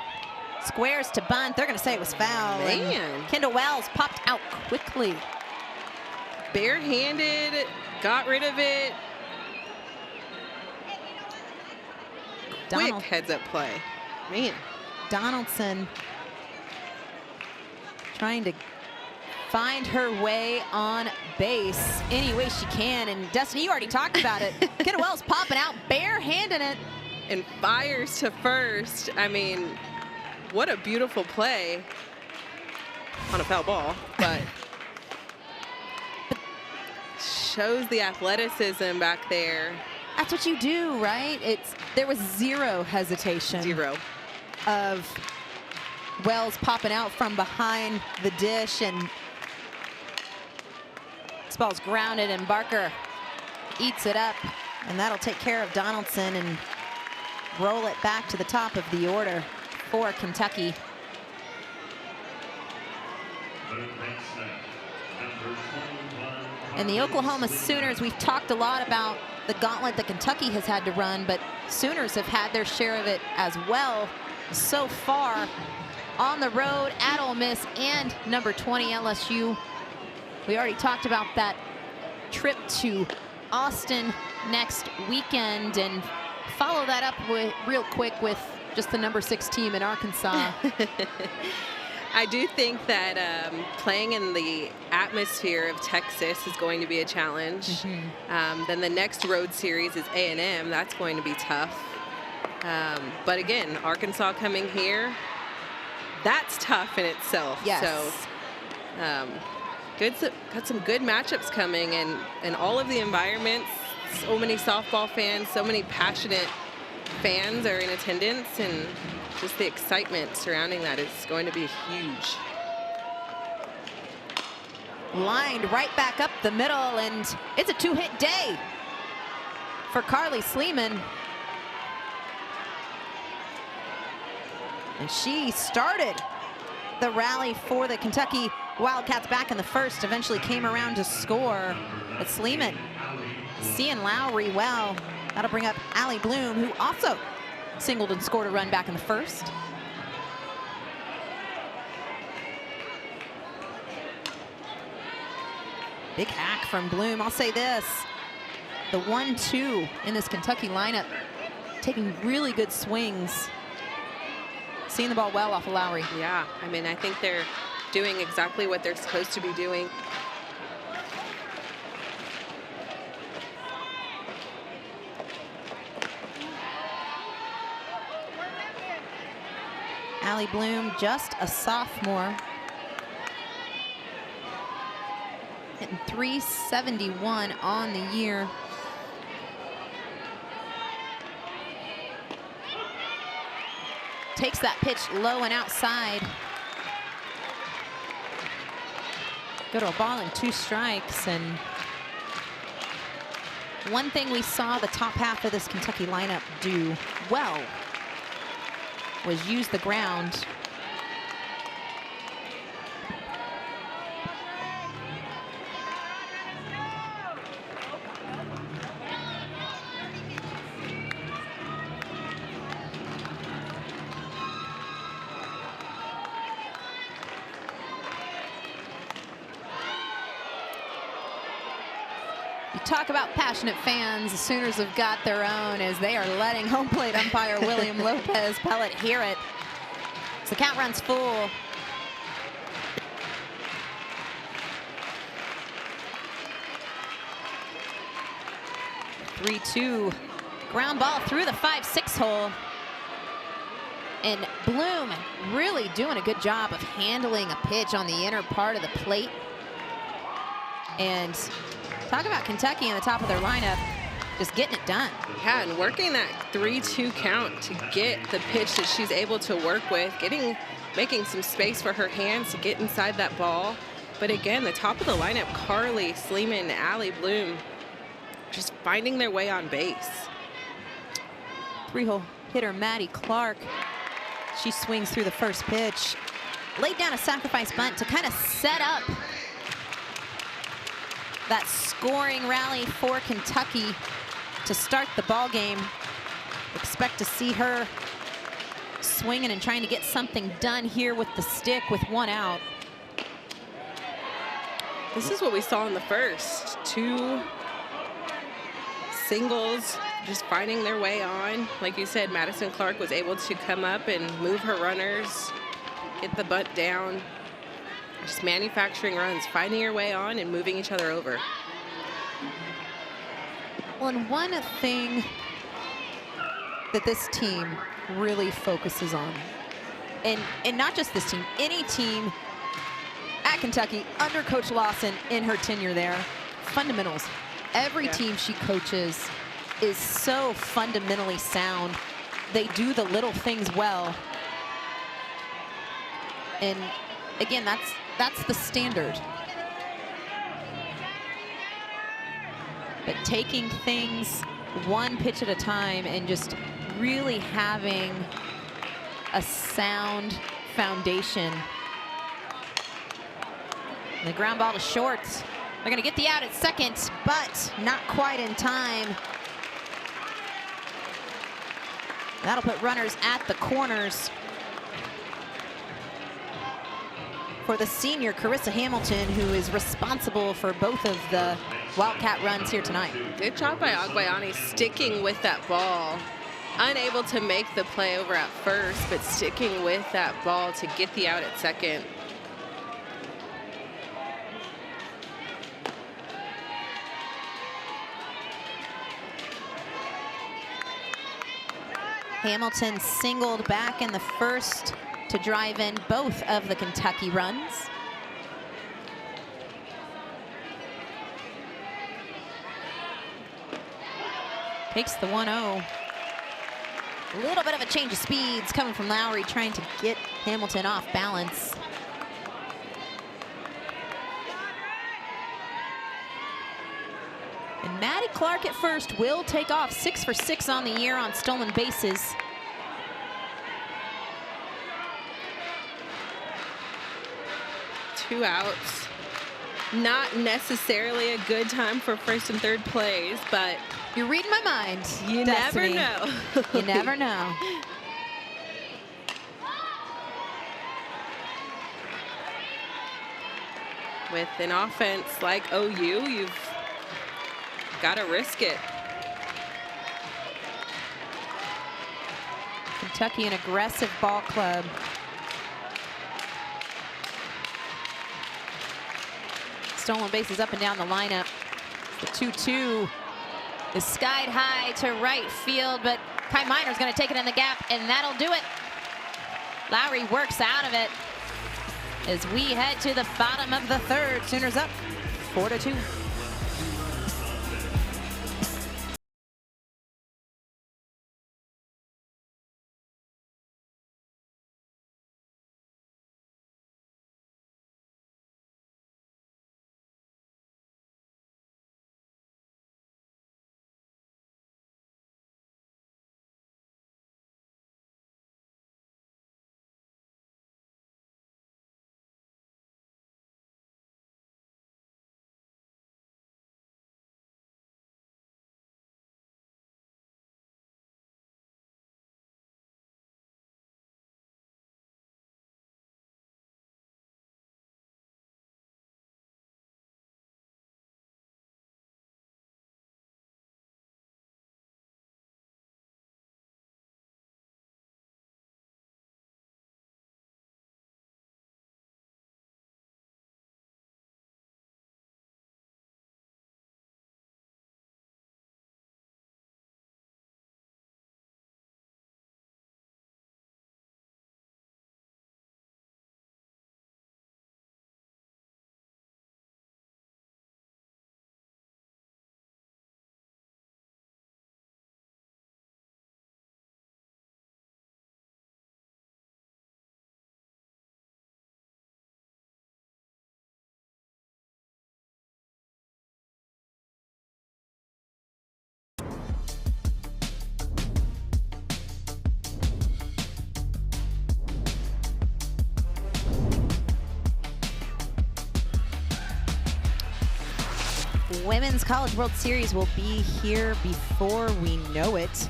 squares to bunt. They're going to say it was foul. Man. Kendall Wells popped out quickly. Barehanded, got rid of it. Quick heads-up play. Man. Donaldson trying to find her way on base any way she can. And Destiny, you already talked about it. Kendall Wells popping out, barehanding it. And fires to first. I mean, what a beautiful play on a foul ball, but shows the athleticism back there. That's what you do, right? There was zero hesitation. Zero. Of Wells popping out from behind the dish, and this ball's grounded, and Barker eats it up, and that'll take care of Donaldson and roll it back to the top of the order for Kentucky. And the Oklahoma Sooners, we've talked a lot about the gauntlet that Kentucky has had to run, but Sooners have had their share of it as well so far on the road at Ole Miss and number 20 LSU. We already talked about that trip to Austin next weekend, and follow that up with real quick with just the number 6 team in Arkansas. I do think that playing in the atmosphere of Texas is going to be a challenge. Mm-hmm. Then the next road series is A&M. That's going to be tough. But again, Arkansas coming here, that's tough in itself. Yes. So got some good matchups coming, and all of the environments. So many softball fans, so many passionate fans are in attendance, and just the excitement surrounding that is going to be huge. Lined right back up the middle, and it's a 2-hit day for Carly Sleeman. And she started the rally for the Kentucky Wildcats back in the first, eventually came around to score. But Sleeman seeing Lowry well. That'll bring up Allie Bloom, who also singled and scored a run back in the first. Big hack from Bloom. I'll say this, the 1-2 in this Kentucky lineup, taking really good swings. Seeing the ball well off of Lowry. Yeah, I mean, I think they're doing exactly what they're supposed to be doing. Allie Bloom, just a sophomore. Hitting .371 on the year. Takes that pitch low and outside. Go to a ball and 2 strikes. And one thing we saw the top half of this Kentucky lineup do well was use the ground. You talk about passionate fans. The Sooners have got their own as they are letting home plate umpire William Lopez Pellet hear it. So the count runs full. Three-two. Ground ball through the 5-6 hole. And Bloom really doing a good job of handling a pitch on the inner part of the plate. And talk about Kentucky in the top of their lineup, just getting it done. Yeah, and working that 3-2 count to get the pitch that she's able to work with, making some space for her hands to get inside that ball. But again, the top of the lineup, Carly, Sleeman, Allie Bloom, just finding their way on base. Three-hole hitter Maddie Clark. She swings through the first pitch. Laid down a sacrifice bunt to kind of set up that scoring rally for Kentucky to start the ball game. Expect to see her swinging and trying to get something done here with the stick with one out. This is what we saw in the first. Two singles, just finding their way on. Like you said, Madison Clark was able to come up and move her runners, get the bunt down, just manufacturing runs, finding her way on and moving each other over. Well, and one thing that this team really focuses on, and not just this team, any team at Kentucky under Coach Lawson in her tenure there, fundamentals. Every team she coaches is so fundamentally sound. They do the little things well. And again, that's the standard. But taking things one pitch at a time and just really having a sound foundation. And the ground ball to short. They're going to get the out at second, but not quite in time. That'll put runners at the corners for the senior Carissa Hamilton, who is responsible for both of the Wildcat runs here tonight. Good job by Agbayani sticking with that ball. Unable to make the play over at first, but sticking with that ball to get the out at second. Hamilton singled back in the first to drive in both of the Kentucky runs. Takes the 1-0. A little bit of a change of speeds coming from Lowry, trying to get Hamilton off balance. And Maddie Clark at first will take off, 6 for 6 on the year on stolen bases. Two outs. Not necessarily a good time for first and third plays, but you're reading my mind. You Destiny. never know. You never know. With an offense like OU, you've got to risk it. Kentucky, an aggressive ball club. Stolen bases up and down the lineup. The 2-2 is skied high to right field, but Kai Minor's going to take it in the gap, and that'll do it. Lowry works out of it as we head to the bottom of the third. Sooners up 4-2. Women's College World Series will be here before we know it.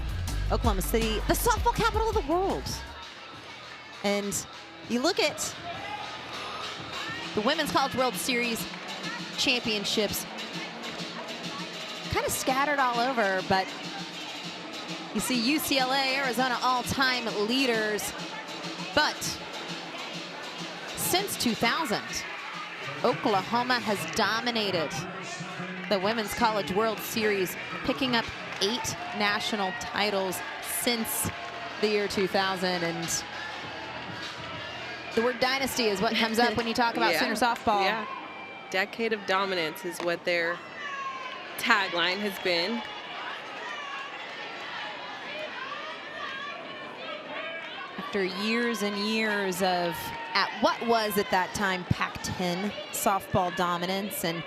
Oklahoma City, the softball capital of the world. And you look at the Women's College World Series championships, kind of scattered all over, but you see UCLA, Arizona, all-time leaders. But since 2000, Oklahoma has dominated the Women's College World Series, picking up 8 national titles since the year 2000. And the word dynasty is what comes up when you talk about Sooner softball. Yeah, decade of dominance is what their tagline has been. After years and years of, at what was at that time Pac-10 softball dominance, and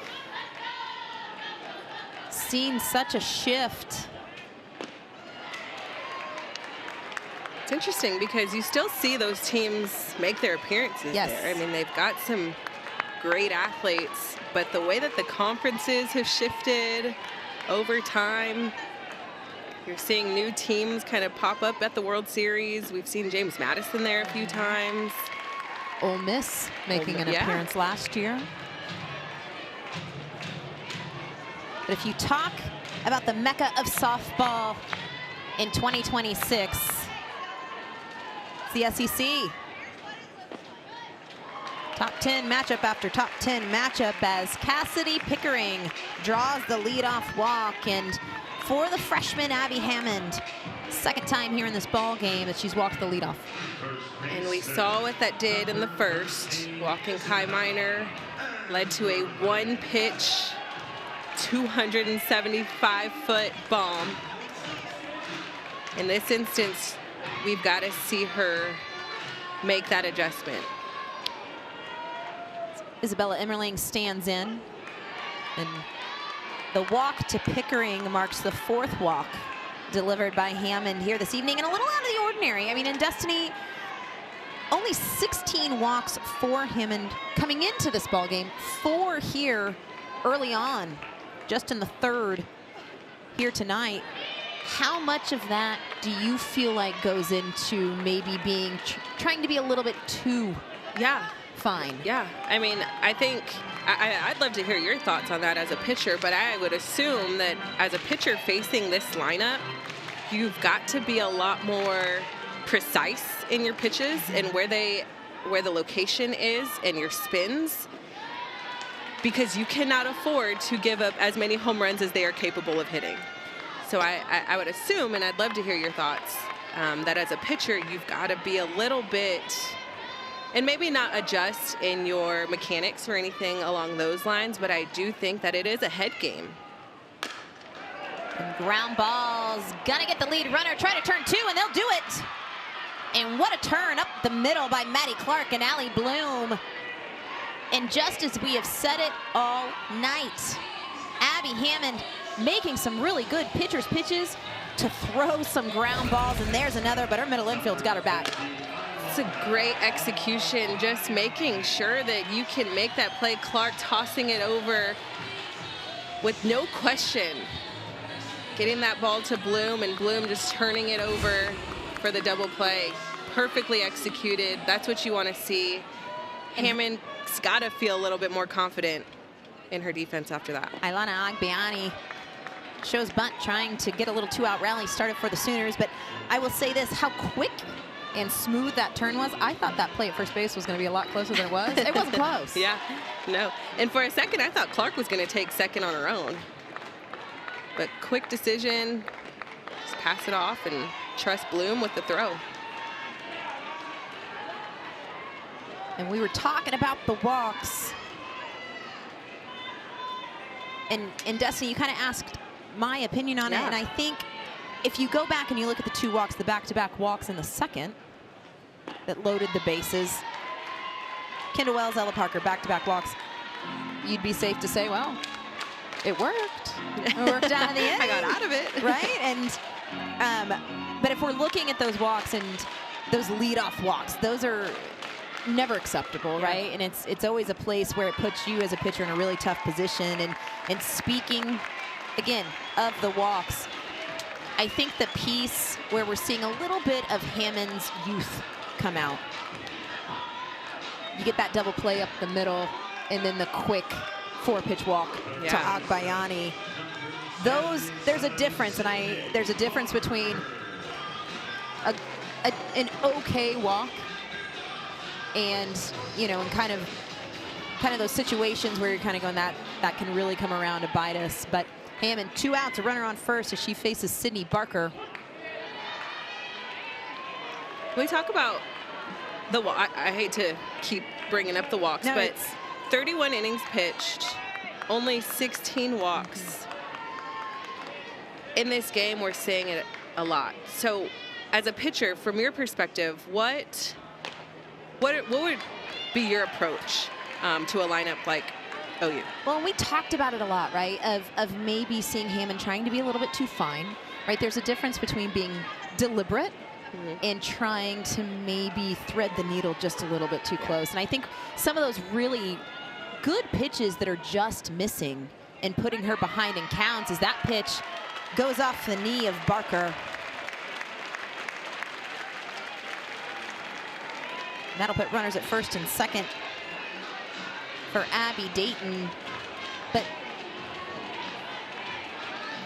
seen such a shift. It's interesting because you still see those teams make their appearances there. I mean, they've got some great athletes, but the way that the conferences have shifted over time, you're seeing new teams kind of pop up at the World Series. We've seen James Madison there a few times. Ole Miss making an appearance last year. But if you talk about the mecca of softball in 2026, it's the SEC. Top 10 matchup after top 10 matchup as Cassidy Pickering draws the leadoff walk. And for the freshman Abby Hammond, second time here in this ball game that she's walked the leadoff. And we saw what that did in the first. Walking Kai Minor led to a one-pitch, 275-foot bomb. In this instance, we've got to see her make that adjustment. Isabella Emmerling stands in, and the walk to Pickering marks the 4th walk delivered by Hammond here this evening, and a little out of the ordinary. I mean, in Destiny, only 16 walks for Hammond coming into this ball game, 4 here early on, just in the 3rd here tonight. How much of that do you feel like goes into maybe being trying to be a little bit too fine? Yeah, I mean, I think I'd love to hear your thoughts on that as a pitcher, but I would assume that as a pitcher facing this lineup, you've got to be a lot more precise in your pitches and where the location is and your spins, because you cannot afford to give up as many home runs as they are capable of hitting. So I would assume, and I'd love to hear your thoughts, that as a pitcher, you've got to be a little bit, and maybe not adjust in your mechanics or anything along those lines, but I do think that it is a head game. And ground balls, gonna get the lead runner, try to turn 2, and they'll do it. And what a turn up the middle by Maddie Clark and Allie Bloom. And just as we have said it all night, Abby Hammond making some really good pitcher's pitches to throw some ground balls, and there's another, but her middle infield's got her back. It's a great execution, just making sure that you can make that play. Clark tossing it over with no question. Getting that ball to Bloom, and Bloom just turning it over for the double play. Perfectly executed. That's what you want to see. Hammond's got to feel a little bit more confident in her defense after that. Ilana Agbayani shows bunt, trying to get a little 2-out rally started for the Sooners, but I will say this, how quick and smooth that turn was. I thought that play at first base was going to be a lot closer than it was. It wasn't close. Yeah, no. And for a second, I thought Clark was going to take second on her own. But quick decision, just pass it off and trust Bloom with the throw. And we were talking about the walks. And Destiny, you kind of asked my opinion on it, and I think if you go back and you look at the 2 walks, the back-to-back walks in the second that loaded the bases, Kendall Wells, Ella Parker, back-to-back walks, you'd be safe to say, well, it worked. It worked out in the end. I got out of it. Right? And but if we're looking at those walks and those leadoff walks, those are never acceptable, right? And it's always a place where it puts you as a pitcher in a really tough position. And speaking, again, of the walks, I think the piece where we're seeing a little bit of Hammond's youth come out. You get that double play up the middle, and then the quick 4-pitch walk to Agbayani. There's a difference, and there's a difference between an okay walk and, you know, and kind of those situations where you're kind of going, that can really come around to bite us. But Hammond, 2 outs, a runner on first as she faces Sydney Barker. We talk about the walk. I hate to keep bringing up the walks, no, but 31 innings pitched, only 16 walks. In this game, we're seeing it a lot. So, as a pitcher, from your perspective, what would be your approach to a lineup like OU? Well, we talked about it a lot, right? Of maybe seeing Hammond trying to be a little bit too fine, right? There's a difference between being deliberate and trying to maybe thread the needle just a little bit too close. And I think some of those really good pitches that are just missing and putting her behind in counts is that pitch goes off the knee of Barker. And that'll put runners at first and second for Abby Dayton. But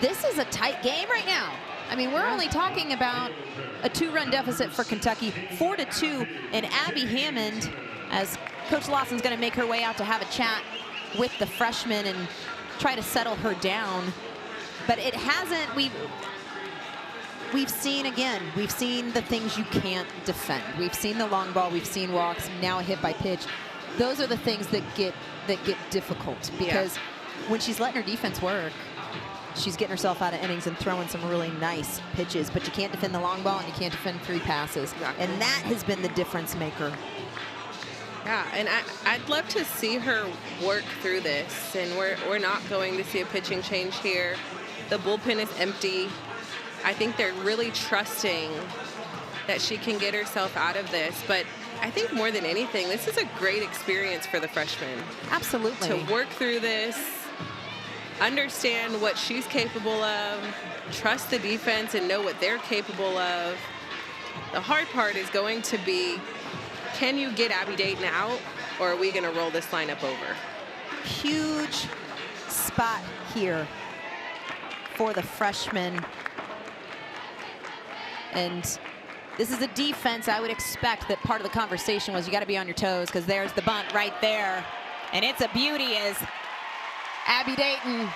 this is a tight game right now. I mean, we're only talking about a 2-run deficit for Kentucky, 4-2, and Abby Hammond, as Coach Lawson's going to make her way out to have a chat with the freshman and try to settle her down. But it hasn't, we've seen, again, we've seen the things you can't defend. We've seen the long ball, we've seen walks, now a hit by pitch. Those are the things that get difficult, because when she's letting her defense work, she's getting herself out of innings and throwing some really nice pitches, but you can't defend the long ball and you can't defend 3 passes. Exactly. And that has been the difference maker. Yeah, and I'd love to see her work through this, and we're not going to see a pitching change here. The bullpen is empty. I think they're really trusting that she can get herself out of this, but I think more than anything, this is a great experience for the freshman. Absolutely. To work through this, understand what she's capable of, trust the defense and know what they're capable of. The hard part is going to be, can you get Abby Dayton out, or are we going to roll this lineup over? Huge spot here for the freshman. And this is a defense I would expect that part of the conversation was you got to be on your toes, because there's the bunt right there. And it's a beauty as Abby Dayton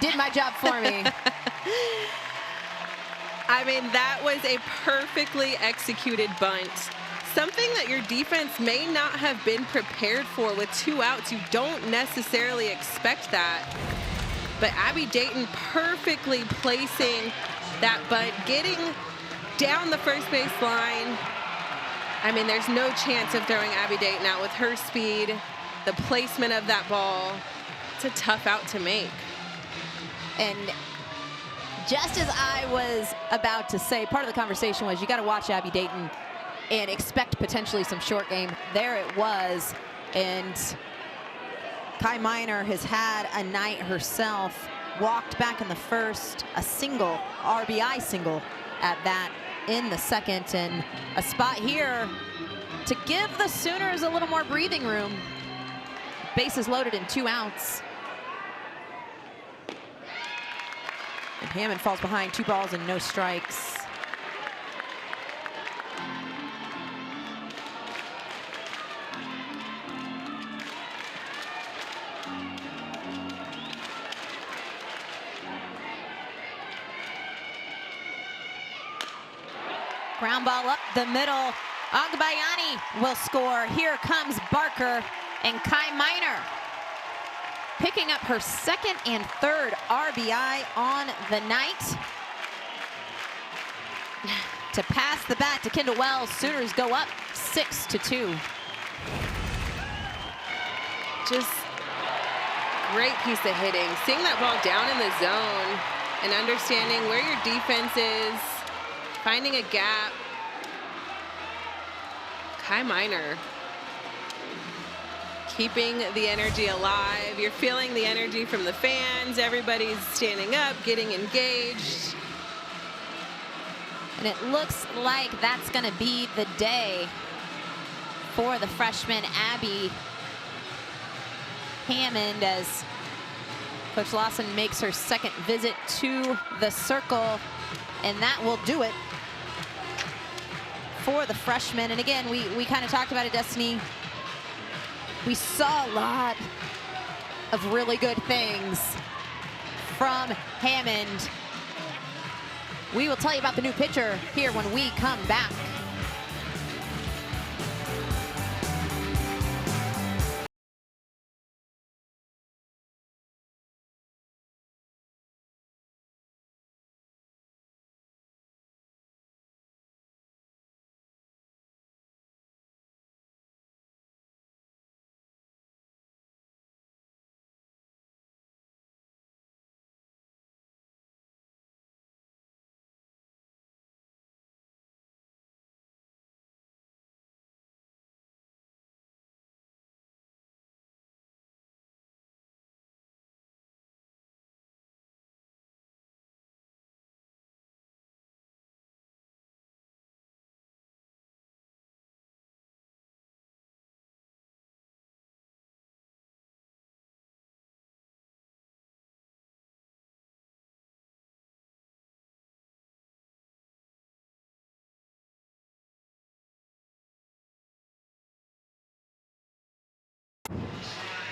did my job for me. I mean, that was a perfectly executed bunt. Something that your defense may not have been prepared for with 2 outs. You don't necessarily expect that. But Abby Dayton perfectly placing that bunt, getting down the first base line. I mean, there's no chance of throwing Abby Dayton out with her speed, the placement of that ball. It's a tough out to make. And just as I was about to say, part of the conversation was you got to watch Abby Dayton and expect potentially some short game. There it was. And Kai Minor has had a night herself, walked back in the first, a single, RBI single at that in the second, and a spot here to give the Sooners a little more breathing room. Bases loaded in 2 outs. And Hammond falls behind, 2 balls and no strikes. Ground ball up the middle. Agbayani will score. Here comes Barker, and Kai Minor picking up her 2nd and 3rd RBI on the night. To pass the bat to Kendall Wells, Sooners go up 6-2. Just great piece of hitting. Seeing that ball down in the zone and understanding where your defense is, finding a gap. Kai Minor keeping the energy alive. You're feeling the energy from the fans. Everybody's standing up, getting engaged. And it looks like that's going to be the day for the freshman Abby Hammond as Coach Lawson makes her second visit to the circle, and that will do it for the freshman. And again, we kind of talked about it, Destiny. We saw a lot of really good things from Hammond. We will tell you about the new pitcher here when we come back.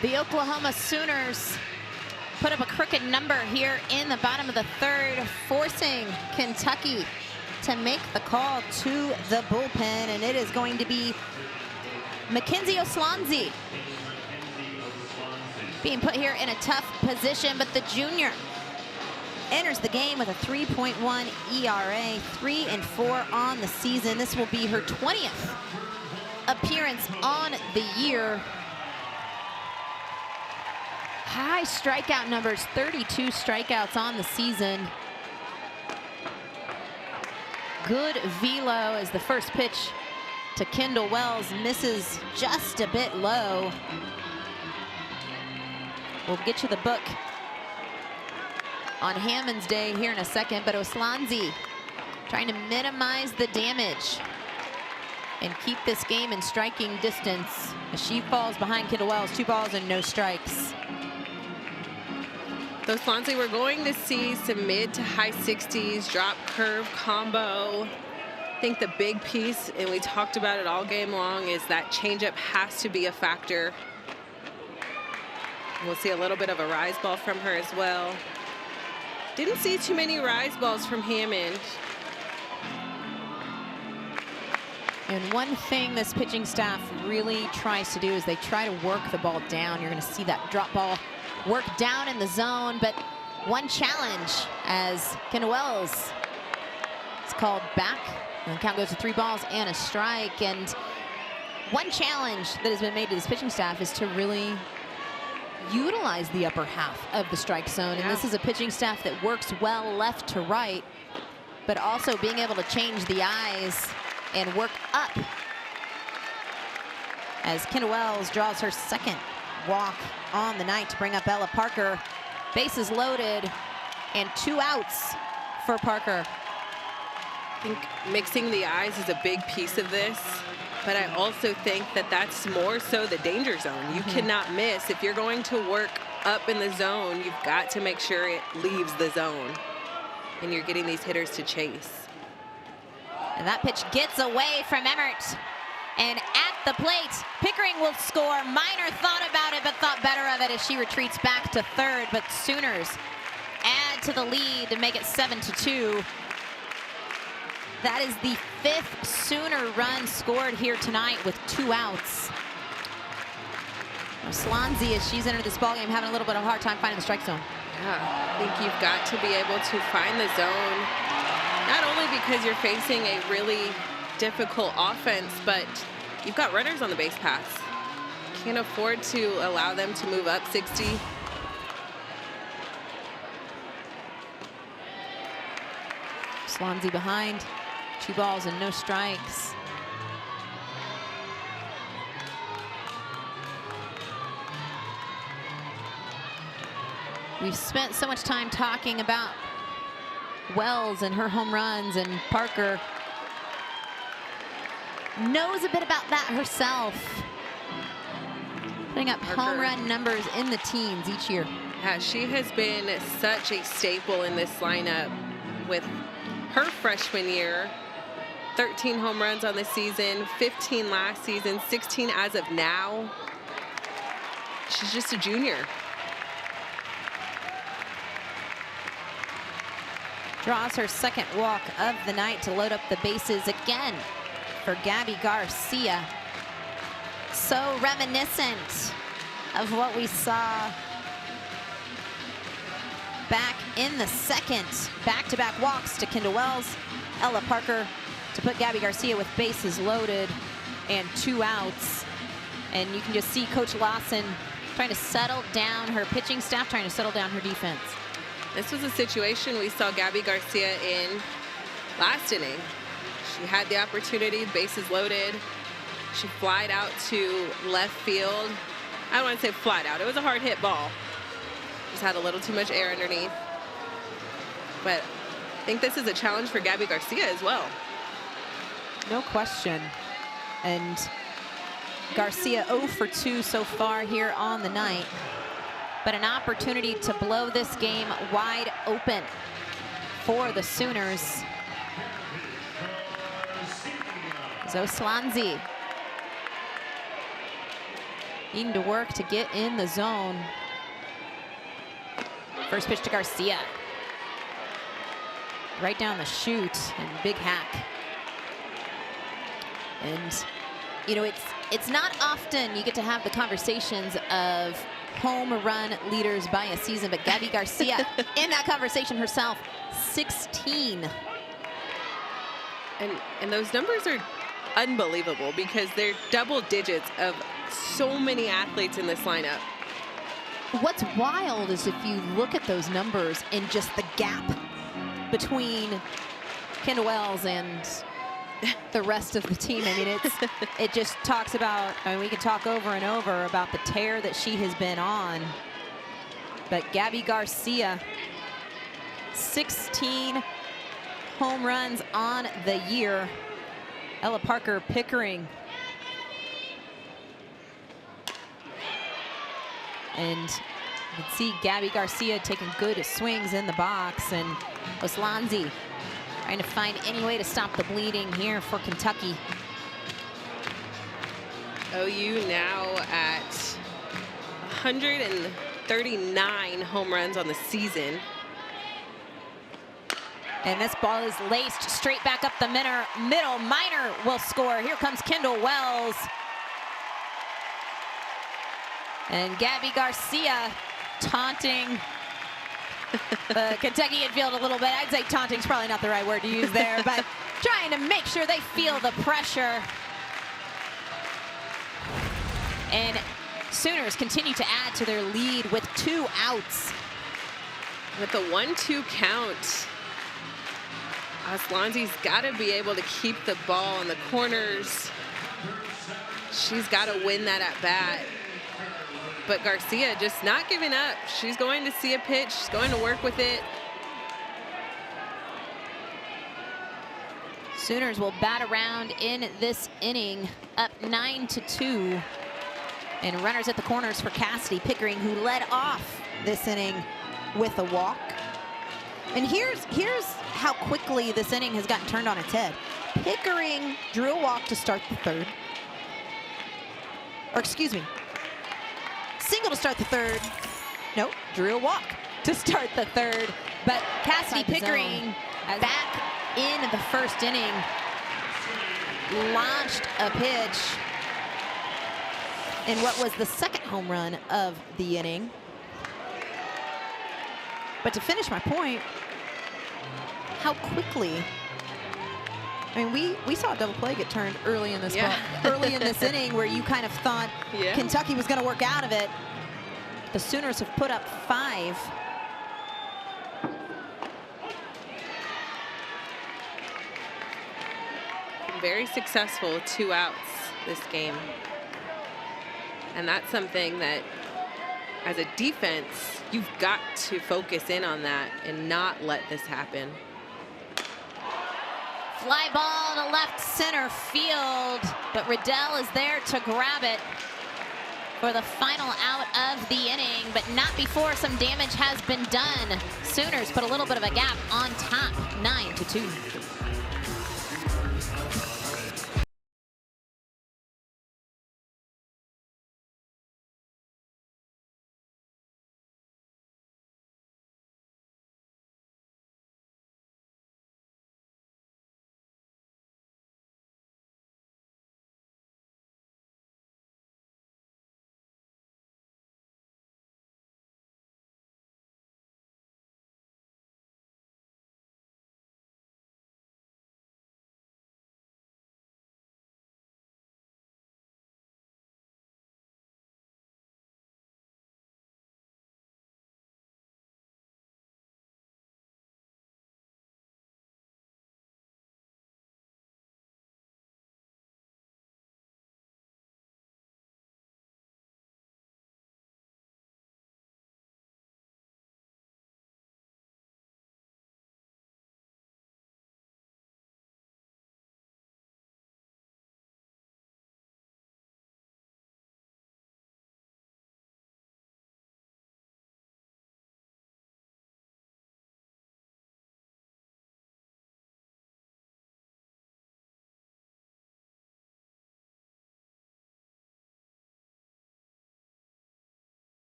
The Oklahoma Sooners put up a crooked number here in the bottom of the third, forcing Kentucky to make the call to the bullpen, and it is going to be Mackenzie Oslanzi being put here in a tough position, but the junior enters the game with a 3.1 ERA, 3-4 on the season. This will be her 20th appearance on the year. High strikeout numbers, 32 strikeouts on the season. Good velo as the first pitch to Kendall Wells misses just a bit low. We'll get you the book on Hammond's day here in a second, but Oslanzi trying to minimize the damage and keep this game in striking distance as she falls behind Kendall Wells, 2 balls and no strikes. So Oslanzi, we're going to see some mid to high 60s drop curve combo. I think the big piece, and we talked about it all game long, is that changeup has to be a factor. We'll see a little bit of a rise ball from her as well. Didn't see too many rise balls from Hammond. And one thing this pitching staff really tries to do is they try to work the ball down. You're going to see that drop ball work down in the zone, but one challenge as Kendall Wells is called back, and the count goes to 3 balls and a strike. And one challenge that has been made to this pitching staff is to really utilize the upper half of the strike zone. And this is a pitching staff that works well left to right, but also being able to change the eyes and work up as Kendall Wells draws her second walk on the night to bring up Ella Parker. Bases loaded and 2 outs for Parker. I think mixing the eyes is a big piece of this, but I also think that that's more so the danger zone. You cannot miss. If you're going to work up in the zone, you've got to make sure it leaves the zone and you're getting these hitters to chase. And that pitch gets away from Emmert. And at the plate, Pickering will score. Minor thought about it, but thought better of it as she retreats back to third. But Sooners add to the lead to make it 7-2. That is the 5th Sooner run scored here tonight with 2 outs. Oslanzi, as she's entered this ballgame, having a little bit of a hard time finding the strike zone. Yeah, I think you've got to be able to find the zone, not only because you're facing a really difficult offense, but you've got runners on the base paths. Can't afford to allow them to move up 60. Oslanzi behind, 2 balls and no strikes. We've spent so much time talking about Wells and her home runs, and Parker knows a bit about that herself. Putting up home run numbers in the teens each year. Yeah, she has been such a staple in this lineup with her freshman year. 13 home runs on the season, 15 last season, 16 as of now. She's just a junior. Draws her second walk of the night to load up the bases again for Gabby Garcia. So reminiscent of what we saw back in the second. Back-to-back walks to Kendall Wells, Ella Parker to put Gabby Garcia with bases loaded and 2 outs. And you can just see Coach Lawson trying to settle down her pitching staff, trying to settle down her defense. This was a situation we saw Gabby Garcia in last inning. She had the opportunity, bases loaded. She flied out to left field. I don't want to say flied out. It was a hard hit ball. Just had a little too much air underneath. But I think this is a challenge for Gabby Garcia as well. No question. And Garcia 0 for 2 so far here on the night. But an opportunity to blow this game wide open for the Sooners. Zoslanzi needing to work to get in the zone. First pitch to Garcia. Right down the chute and big hack. And, you know, it's not often you get to have the conversations of home run leaders by a season, but Gabby Garcia in that conversation herself, 16. And those numbers are unbelievable because they're double digits of so many athletes in this lineup. What's wild is if you look at those numbers and just the gap between Kendall Wells and the rest of the team. I mean, it just talks about, I mean, we can talk over and over about the tear that she has been on. But Gabby Garcia, 16 home runs on the year. Ella Parker Pickering. And you can see Gabby Garcia taking good swings in the box, and Oslanzi trying to find any way to stop the bleeding here for Kentucky. OU now at 139 home runs on the season. And this ball is laced straight back up the middle. Minor will score. Here comes Kendall Wells. And Gabby Garcia taunting the Kentucky infield a little bit. I'd say taunting's probably not the right word to use there, but trying to make sure they feel the pressure. And Sooners continue to add to their lead with 2 outs. With the 1-2 count, Oslanzi's got to be able to keep the ball in the corners. She's got to win that at bat. But Garcia just not giving up. She's going to see a pitch. She's going to work with it. Sooners will bat around in this inning, up 9-2. And runners at the corners for Cassidy Pickering, who led off this inning with a walk. And here's how quickly this inning has gotten turned on its head. Pickering drew a walk to start the third. Or excuse me, single to start the third. Nope, drew a walk to start the third. But Cassidy Pickering back in the first inning, launched a pitch in what was the second home run of the inning. But to finish my point, how quickly, I mean, we saw a double play get turned early in this early in this inning, where you kind of thought Kentucky was going to work out of it. The Sooners have put up 5. Very successful 2 outs this game. And that's something that as a defense, you've got to focus in on that and not let this happen. Fly ball to left center field, but Riddell is there to grab it for the final out of the inning, but not before some damage has been done. Sooners put a little bit of a gap on top, 9-2.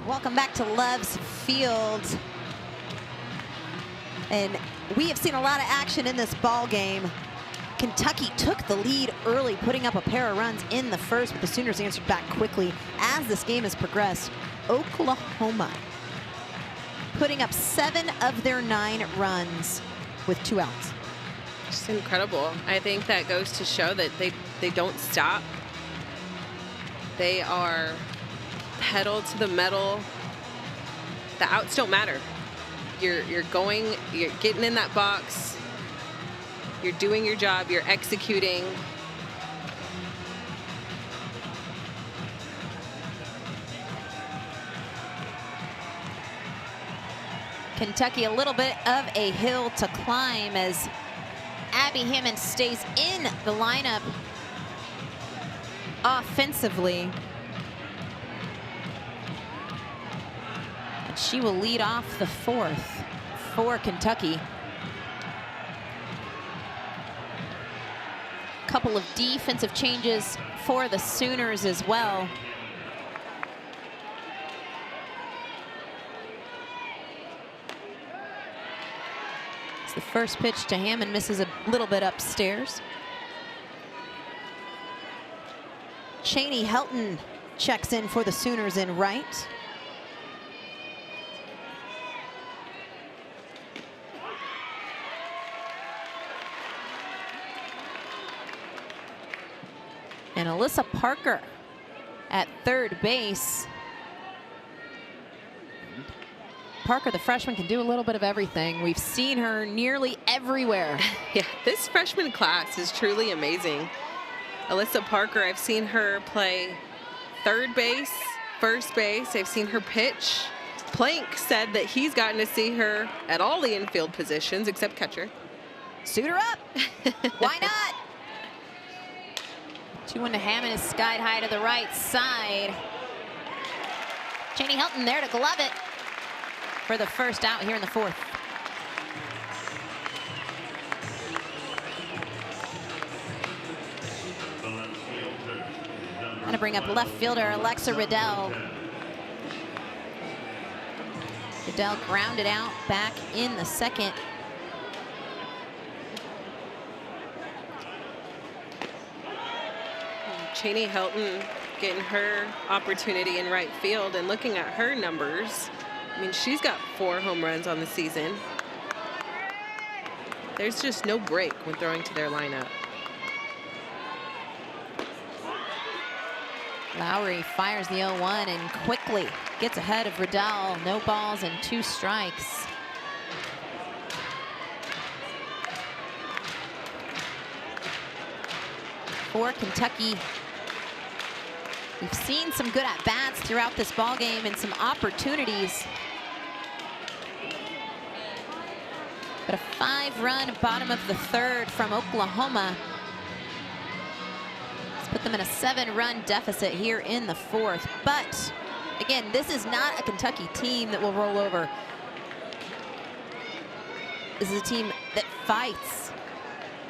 Welcome back to Love's Field. And we have seen a lot of action in this ball game. Kentucky took the lead early, putting up a pair of runs in the first, but the Sooners answered back quickly as this game has progressed. Oklahoma putting up 7 of their 9 runs with 2 outs. Just incredible. I think that goes to show that they don't stop. They are pedal to the metal. The outs don't matter. You're getting in that box. You're doing your job. You're executing. Kentucky a little bit of a hill to climb as Abby Hammond stays in the lineup offensively. And she will lead off the 4th for Kentucky. Couple of defensive changes for the Sooners as well. The first pitch to Hammond misses a little bit upstairs. Cheney Helton checks in for the Sooners in right. And Alyssa Parker at third base. Parker, the freshman, can do a little bit of everything. We've seen her nearly everywhere. Yeah, this freshman class is truly amazing. Alyssa Parker, I've seen her play third base, first base. I've seen her pitch. Plank said that he's gotten to see her at all the infield positions except catcher. Suit her up. Why not? 2-1 to Hammond is skied high to the right side. Cheney Helton there to glove it for the first out here in the 4th. Going to bring up left fielder Alexa Riddell. Riddell grounded out back in the 2nd. Cheney Helton getting her opportunity in right field, and looking at her numbers, I mean, she's got 4 home runs on the season. There's just no break when throwing to their lineup. Lowry fires the 0-1 and quickly gets ahead of Riddell. No balls and 2 strikes. for Kentucky. We've seen some good at-bats throughout this ball game and some opportunities. But a 5-run bottom of the 3rd from Oklahoma. Let's put them in a 7-run deficit here in the 4th. But again, this is not a Kentucky team that will roll over. This is a team that fights.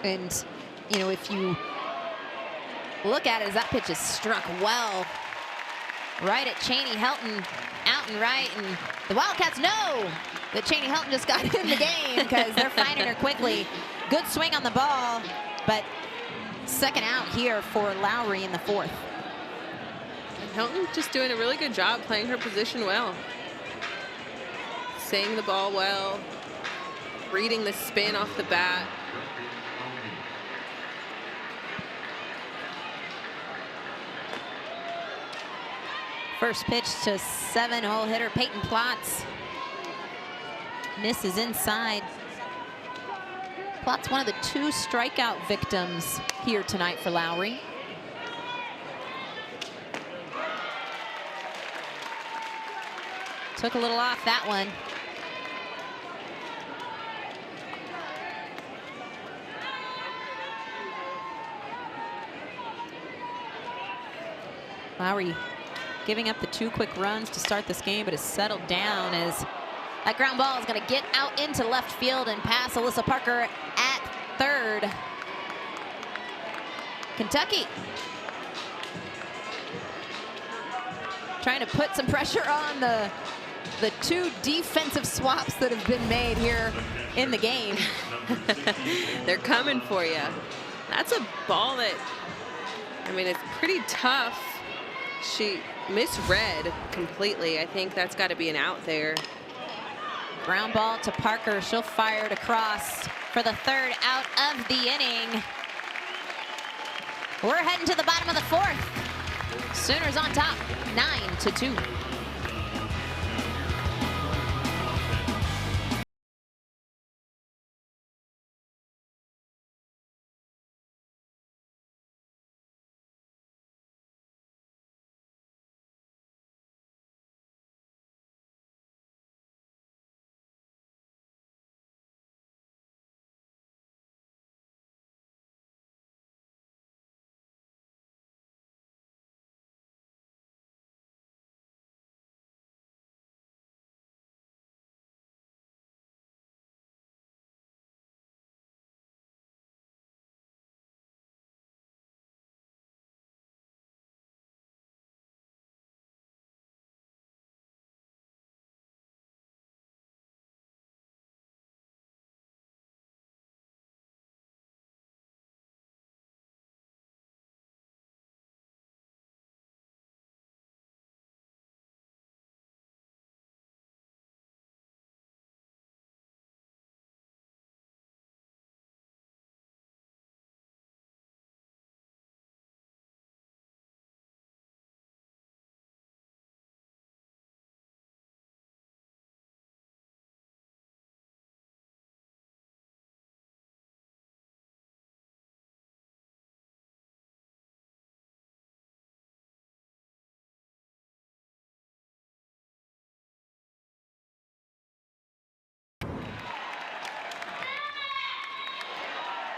And, you know, if you look at it, as that pitch is struck well right at Cheney Helton, out and right, and the Wildcats know that Cheney Helton just got in the game because they're finding her quickly. Good swing on the ball, but second out here for Lowry in the 4th. And Helton just doing a really good job playing her position well. Seeing the ball well, reading the spin off the bat. First pitch to 7-hole hitter Peyton Plotz. Misses inside. Plotz, one of the 2 strikeout victims here tonight for Lowry. Took a little off that one. Lowry giving up the 2 quick runs to start this game, but has settled down as that ground ball is going to get out into left field and pass Alyssa Parker at 3rd. Kentucky trying to put some pressure on the 2 defensive swaps that have been made here in the game. They're coming for you. That's a ball that, I mean, it's pretty tough. She misread completely. I think that's got to be an out there. Ground ball to Parker. She'll fire it across for the 3rd out of the inning. We're heading to the bottom of the 4th. Sooners on top, 9-2.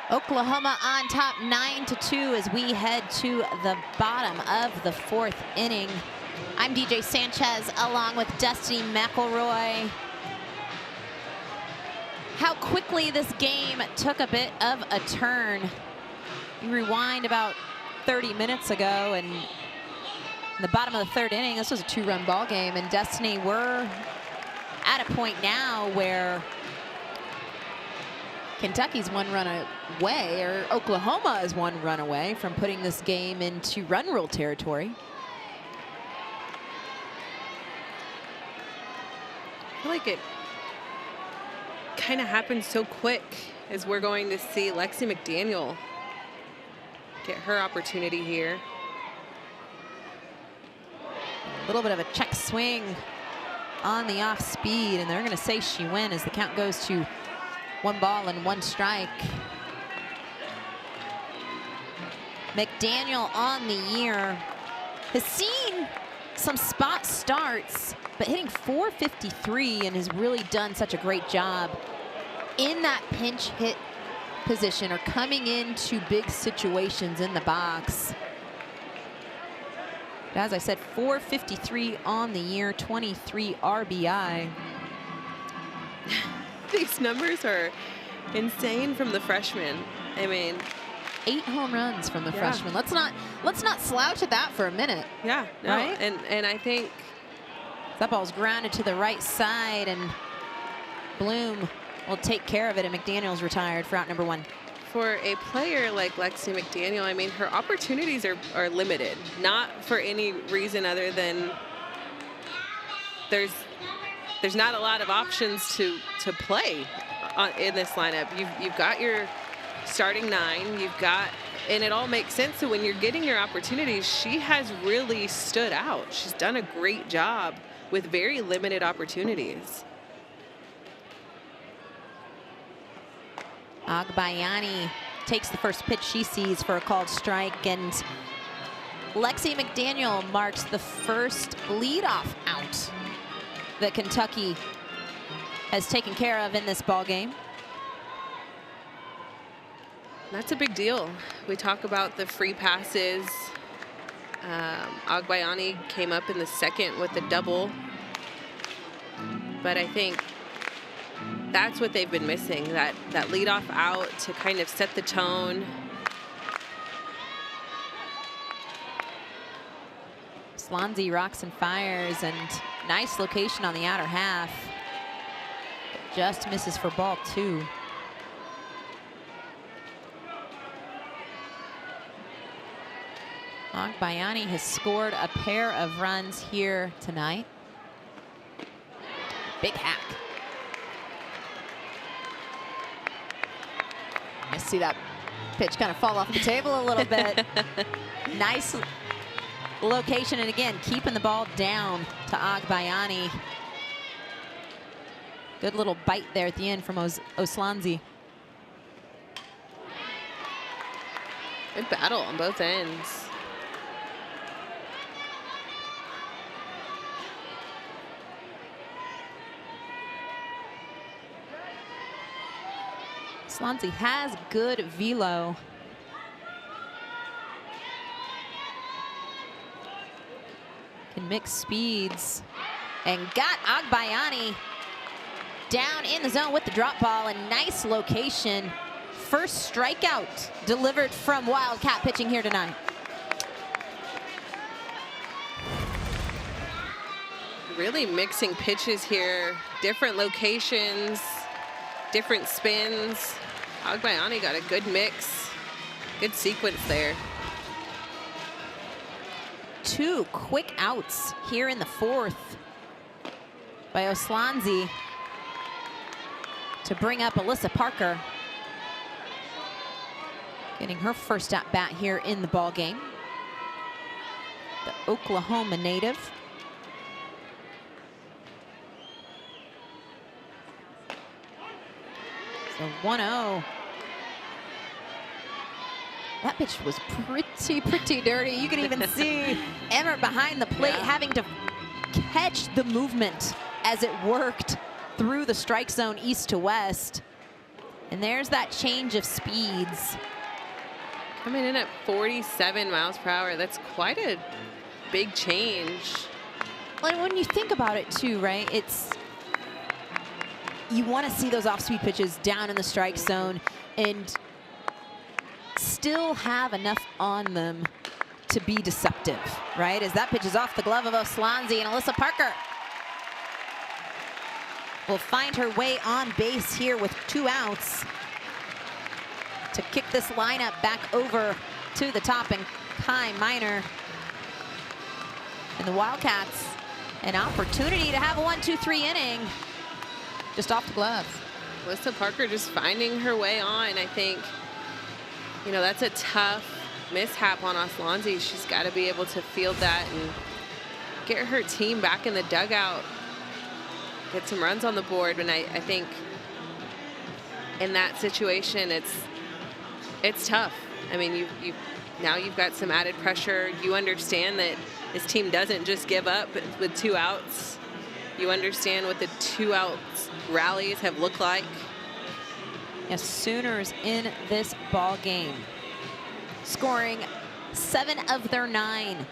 Oklahoma on top 9-2 as we head to the bottom of the 4th inning. I'm DJ Sanchez along with Destiny McElroy. How quickly this game took a bit of a turn. You rewind about 30 minutes ago and in the bottom of the 3rd inning, this was a 2-run ball game, and Destiny, we're at a point now where Kentucky's 1 run away, or Oklahoma is 1 run away from putting this game into run rule territory. I feel like it kind of happened so quick as we're going to see Lexi McDaniel get her opportunity here. A little bit of a check swing on the off speed, and they're going to say she win as the count goes to 1 ball and 1 strike. McDaniel on the year has seen some spot starts, but hitting .453 and has really done such a great job in that pinch hit position or coming into big situations in the box. As I said, .453 on the year, 23 RBI. These numbers are insane from the freshman. I mean, 8 home runs from the freshman. Let's not slouch at that for a minute. yeah, no, Right? and I think That ball's grounded to the right side, and Bloom will take care of it, and McDaniel's retired for out number 1. for a player like Lexi McDaniel, I mean, her opportunities are limited, not for any reason other than there's not a lot of options to play in this lineup. You've got your starting 9, you've got, and it all makes sense. So when you're getting your opportunities, she has really stood out. She's done a great job with very limited opportunities. Agbayani takes the first pitch she sees for a called strike, and Lexi McDaniel marks the first leadoff out that Kentucky has taken care of in this ball game. That's a big deal. We talk about the free passes. Agbayani came up in the second with a double. But I think that's what they've been missing, that leadoff out to kind of set the tone. Swansea rocks and fires, and nice location on the outer half. Just misses for ball 2. Agbayani has scored a pair of runs here tonight. Big hack. I see that pitch kind of fall off the table a little bit. Nice location, and again, keeping the ball down to Agbayani. Good little bite there at the end from Oslanzi. Good battle on both ends. Oslanzi has good velo. Can mix speeds, and got Agbayani down in the zone with the drop ball. A nice location. First strikeout delivered from Wildcat pitching here tonight. Really mixing pitches here, different locations, different spins. Agbayani got a good mix, good sequence there. 2 quick outs here in the 4th by Oslanzi to bring up Alyssa Parker, getting her first at bat here in the ball game. The Oklahoma native. So 1-0. That pitch was pretty dirty. You can even see Emmert behind the plate having to catch the movement as it worked through the strike zone east to west. And there's that change of speeds. Coming in at 47 miles per hour, that's quite a big change. Well, when you think about it too, right, you want to see those off-speed pitches down in the strike zone and still have enough on them to be deceptive, right? As that pitch is off the glove of Oslanzi, and Alyssa Parker will find her way on base here with 2 outs to kick this lineup back over to the top, and Kai Minor and the Wildcats an opportunity to have a 1-2-3 inning just off the glove. Alyssa Parker just finding her way on. I think, you know, that's a tough mishap on Oslanzi. She's got to be able to field that and get her team back in the dugout, get some runs on the board. And I think in that situation, it's tough. I mean, you Now you've got some added pressure. You understand that this team doesn't just give up with 2 outs. You understand what the 2 outs rallies have looked like. Yes, Sooners in this ball game, scoring 7 of their 9.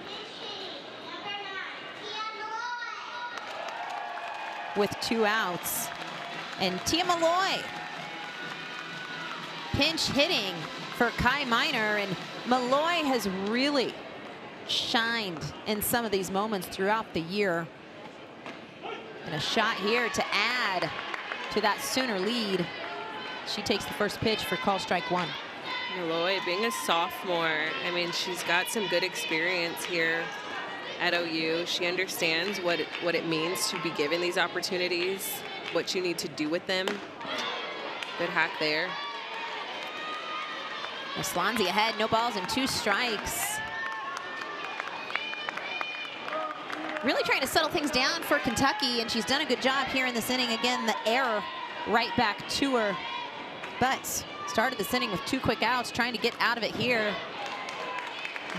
With 2 outs. And Tia Malloy pinch hitting for Kai Minor, and Malloy has really shined in some of these moments throughout the year. And a shot here to add to that Sooner lead. She takes the first pitch for call strike 1. Malloy being a sophomore, I mean, she's got some good experience here at OU. She understands what it means to be given these opportunities, what you need to do with them. Good hack there. Swansea ahead, no balls and 2 strikes. Really trying to settle things down for Kentucky, and she's done a good job here in this inning. Again, the error right back to her. But started this inning with 2 quick outs, trying to get out of it here.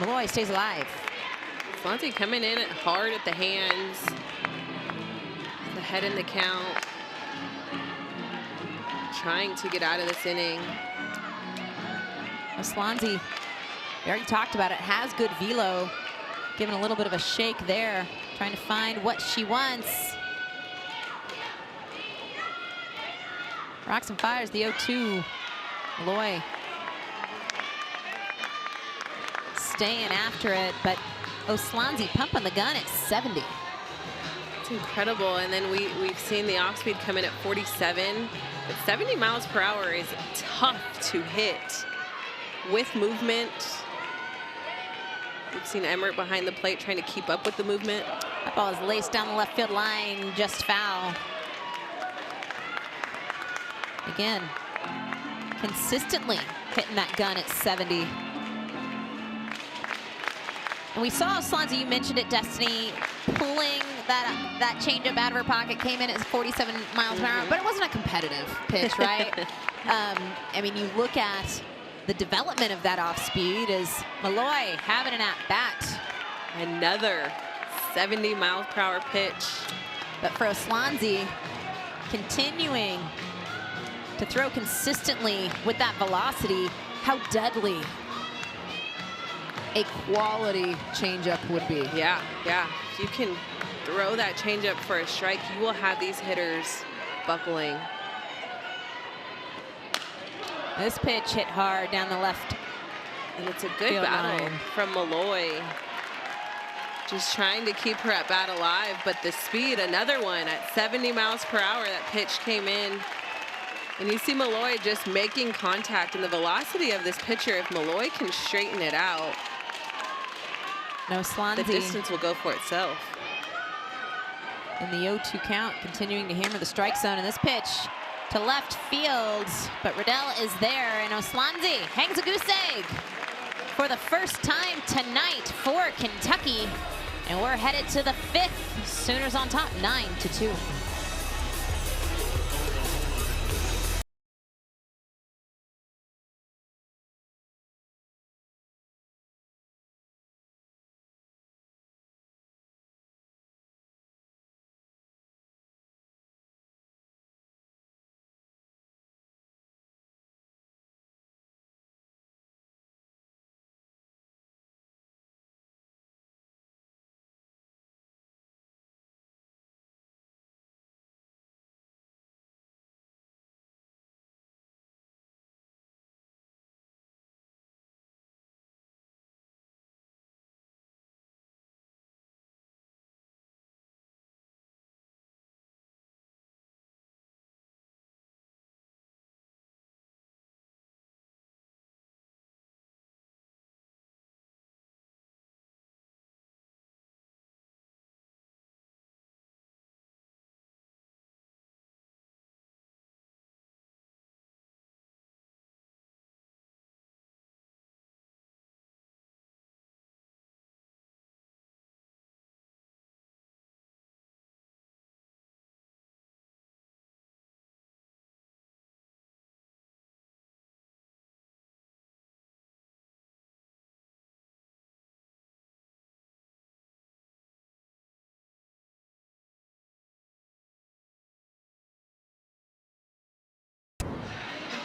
Malloy stays alive. Swansea coming in hard at the hands. The head in the count. Trying to get out of this inning. Swansea, we already talked about it, has good velo. Giving a little bit of a shake there, trying to find what she wants. Rocks and fires the 0-2. Malloy staying after it, but Swansea pumping the gun at 70. It's incredible. And then we've seen the off speed come in at 47. But 70 miles per hour is tough to hit with movement. We've seen Emmert behind the plate trying to keep up with the movement. That ball is laced down the left field line, just foul. Again, consistently hitting that gun at 70. And we saw Swansea, you mentioned it, Destiny, pulling that changeup out of her pocket, came in at 47 miles per hour, but it wasn't a competitive pitch, right? I mean, you look at the development of that off speed as Malloy having an at bat. Another 70 miles per hour pitch. But for Swansea, continuing to throw consistently with that velocity, how deadly a quality changeup would be. Yeah. If you can throw that changeup for a strike, you will have these hitters buckling. This pitch hit hard down the left. And it's a good field battle line from Malloy. Just trying to keep her at bat alive, but the speed, another one at 70 miles per hour, that pitch came in. And you see Malloy just making contact, and the velocity of this pitcher, if Malloy can straighten it out, no, Swansea, the distance will go for itself. In the 0-2 count, continuing to hammer the strike zone, and this pitch to left field, but Riddell is there, and Swansea hangs a goose egg for the first time tonight for Kentucky, and we're headed to the 5th. Sooners on top, 9-2.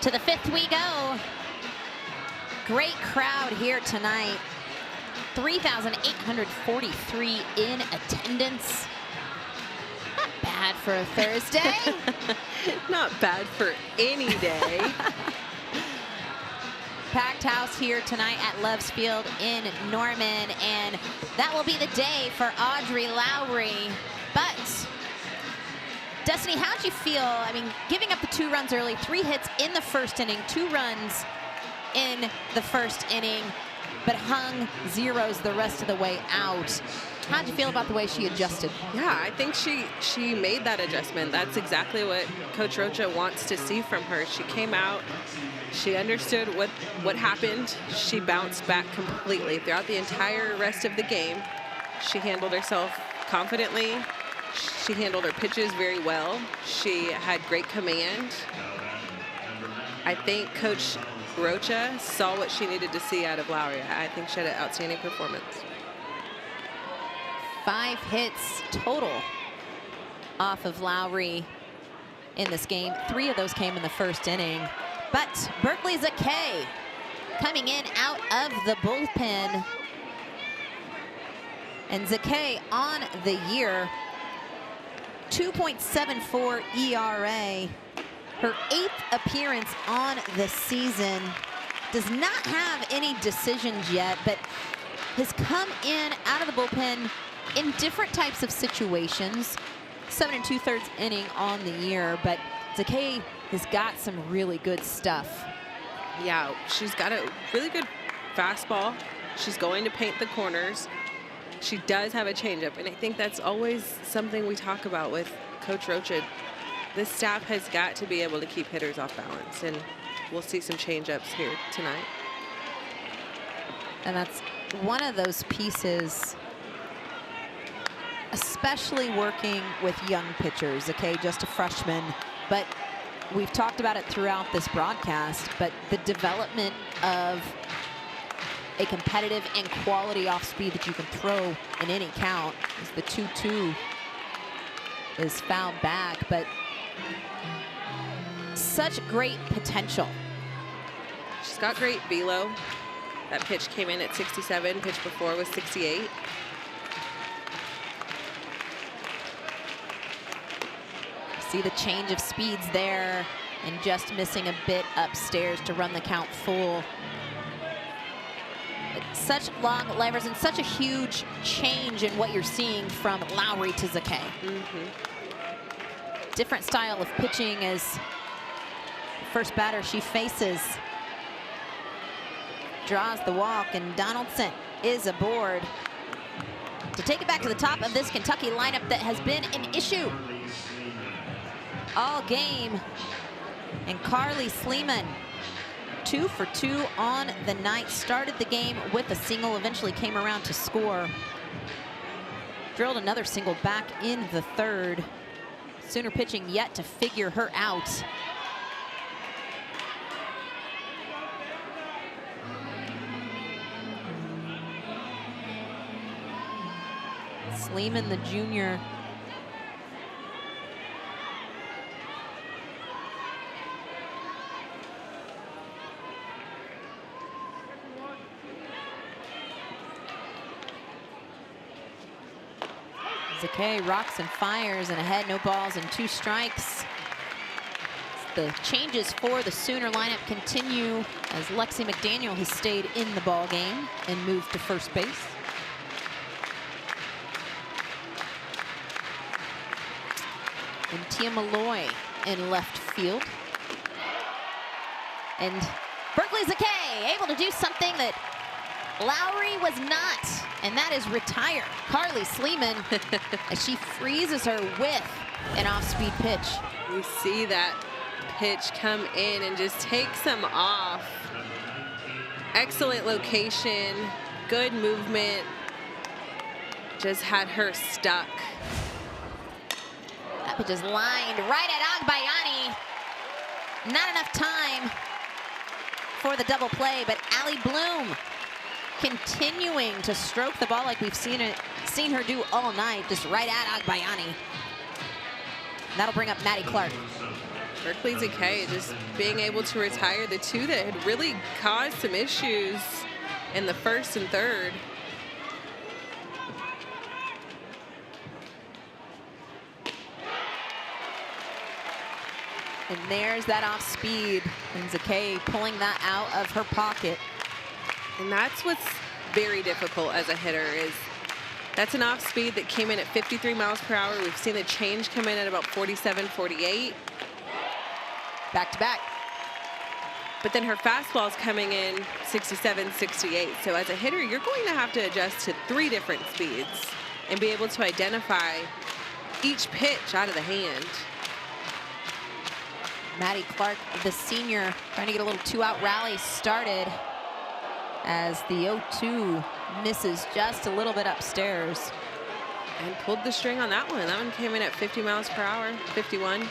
To the 5th we go. Great crowd here tonight. 3,843 in attendance. Not bad for a Thursday. Not bad for any day. Packed house here tonight at Loves Field in Norman, and that will be the day for Audrey Lowry. But Destiny, how'd you feel? I mean, giving up the 2 runs early, 3 hits in the first inning, 2 runs in the first inning, but hung zeros the rest of the way out. How'd you feel about the way she adjusted? Yeah, I think she made that adjustment. That's exactly what Coach Rocha wants to see from her. She came out, she understood what happened. She bounced back completely throughout the entire rest of the game. She handled herself confidently. She handled her pitches very well. She had great command. I think Coach Rocha saw what she needed to see out of Lowry. I think she had an outstanding performance. 5 hits total off of Lowry in this game. 3 of those came in the first inning. But Berkeley Zakay coming in out of the bullpen. And Zakay on the year, 2.74 ERA. Her 8th appearance on the season. Does not have any decisions yet, but has come in out of the bullpen in different types of situations. 7 2/3 inning on the year, but Zakay has got some really good stuff. Yeah, she's got a really good fastball. She's going to paint the corners. She does have a changeup, and I think that's always something we talk about with Coach Rocha. This staff has got to be able to keep hitters off balance, and we'll see some changeups here tonight. And that's one of those pieces, especially working with young pitchers. Okay, just a freshman, but we've talked about it throughout this broadcast, but the development of a competitive and quality off speed that you can throw in any count, as the 2-2 is fouled back, but such great potential. She's got great velo. That pitch came in at 67, pitch before was 68. See the change of speeds there, and just missing a bit upstairs to run the count full. But such long levers and such a huge change in what you're seeing from Lowry to Zakay. Different style of pitching as the first batter she faces draws the walk, and Donaldson is aboard to take it back to the top of this Kentucky lineup that has been an issue all game. And Carly Sleeman, 2 for 2 on the night, started the game with a single, eventually came around to score. Drilled another single back in the 3rd. Sooner pitching yet to figure her out. Sleeman, the junior, Zakay rocks and fires, and ahead, no balls and 2 strikes. The changes for the Sooner lineup continue as Lexi McDaniel has stayed in the ball game and moved to first base. And Tia Malloy in left field. And Berkeley Zakay able to do something that Lowry was not, and that is retire Carly Sleeman as she freezes her with an off-speed pitch. You see that pitch come in and just takes them off. Excellent location, good movement. Just had her stuck. That pitch is lined right at Agbayani. Not enough time for the double play, but Allie Bloom continuing to stroke the ball like we've seen her do all night, just right at Agbayani. That'll bring up Maddie Clark. Berkeley Zakay just being able to retire the two that had really caused some issues in the first and third. And there's that off speed, and Zakay pulling that out of her pocket. And that's what's very difficult as a hitter is that's an off speed that came in at 53 miles per hour. We've seen the change come in at about 47, 48. Back to back. But then her fastball is coming in 67, 68. So as a hitter, you're going to have to adjust to 3 different speeds and be able to identify each pitch out of the hand. Maddie Clark, the senior, trying to get a little 2-out rally started as the 0-2 misses just a little bit upstairs. And pulled the string on that one. That one came in at 50 miles per hour, 51.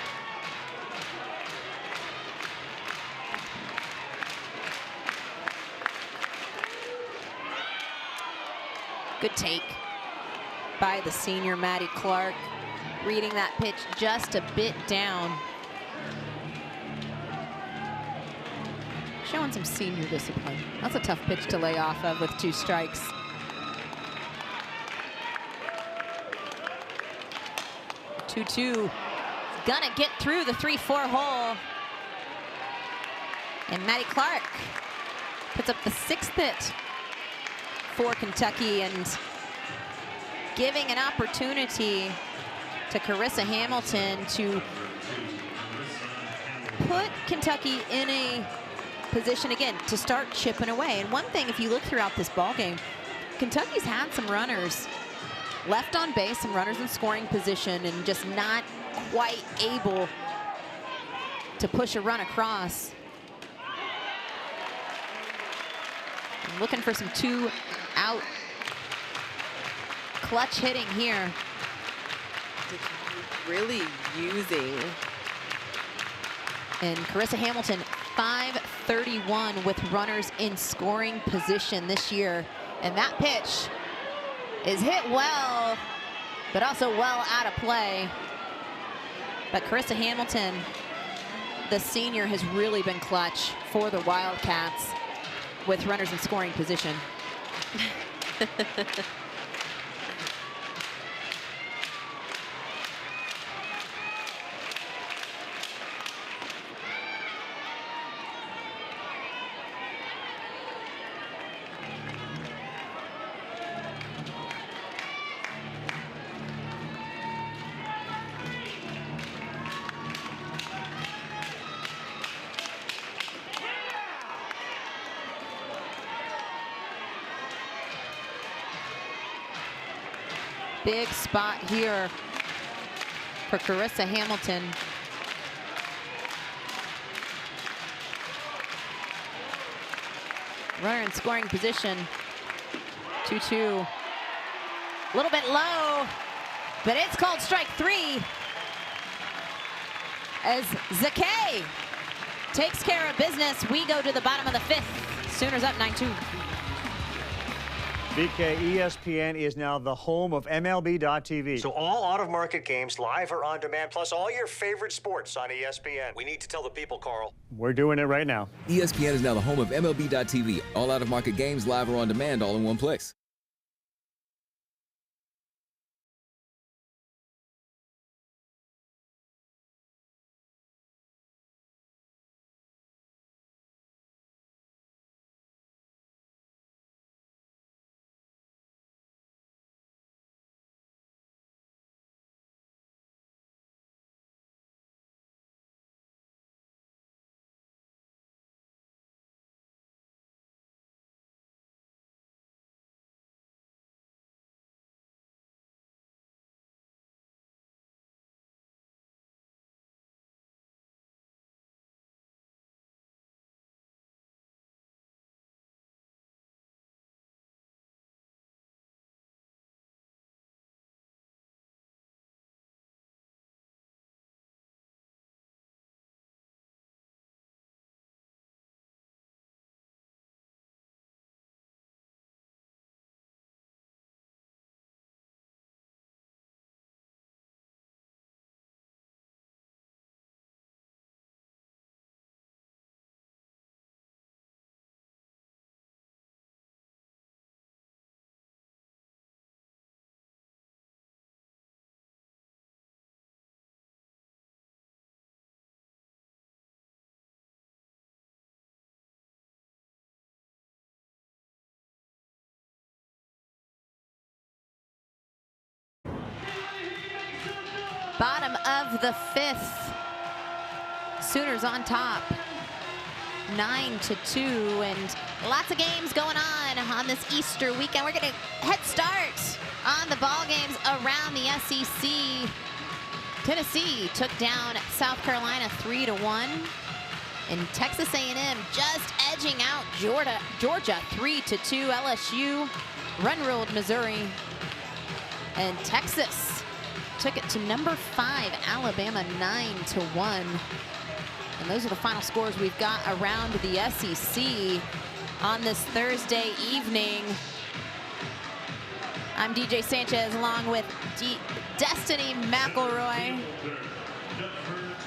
Good take by the senior Maddie Clark, reading that pitch just a bit down. Showing some senior discipline. That's a tough pitch to lay off of with 2 strikes. Two-two, gonna get through the 3-4 hole. And Maddie Clark puts up the 6th hit for Kentucky and giving an opportunity to Carissa Hamilton to put Kentucky in a position again to start chipping away. And one thing, if you look throughout this ball game, Kentucky's had some runners left on base, some runners in scoring position, and just not quite able to push a run across. I'm looking for some 2-out clutch hitting here. Really using. And Carissa Hamilton, 531 with runners in scoring position this year. And that pitch is hit well, but also well out of play. But Carissa Hamilton, the senior, has really been clutch for the Wildcats with runners in scoring position. Big spot here for Carissa Hamilton. Runner in scoring position. 2-2. A little bit low, but it's called strike 3 as Zakay takes care of business. We go to the bottom of the 5th. Sooners up 9-2. BK, ESPN is now the home of MLB.tv. So all out-of-market games, live or on demand, plus all your favorite sports on ESPN. We need to tell the people, Carl. We're doing it right now. ESPN is now the home of MLB.tv. All out-of-market games, live or on demand, all in one place. Bottom of the 5th. Sooners on top. 9-2, and lots of games going on this Easter weekend. We're gonna head start on the ball games around the SEC. Tennessee took down South Carolina 3-1. And Texas A&M just edging out Georgia 3-2. LSU run-ruled Missouri. And Texas took it to number 5, Alabama 9-1. And those are the final scores we've got around the SEC on this Thursday evening. I'm DJ Sanchez along with Destiny McElroy.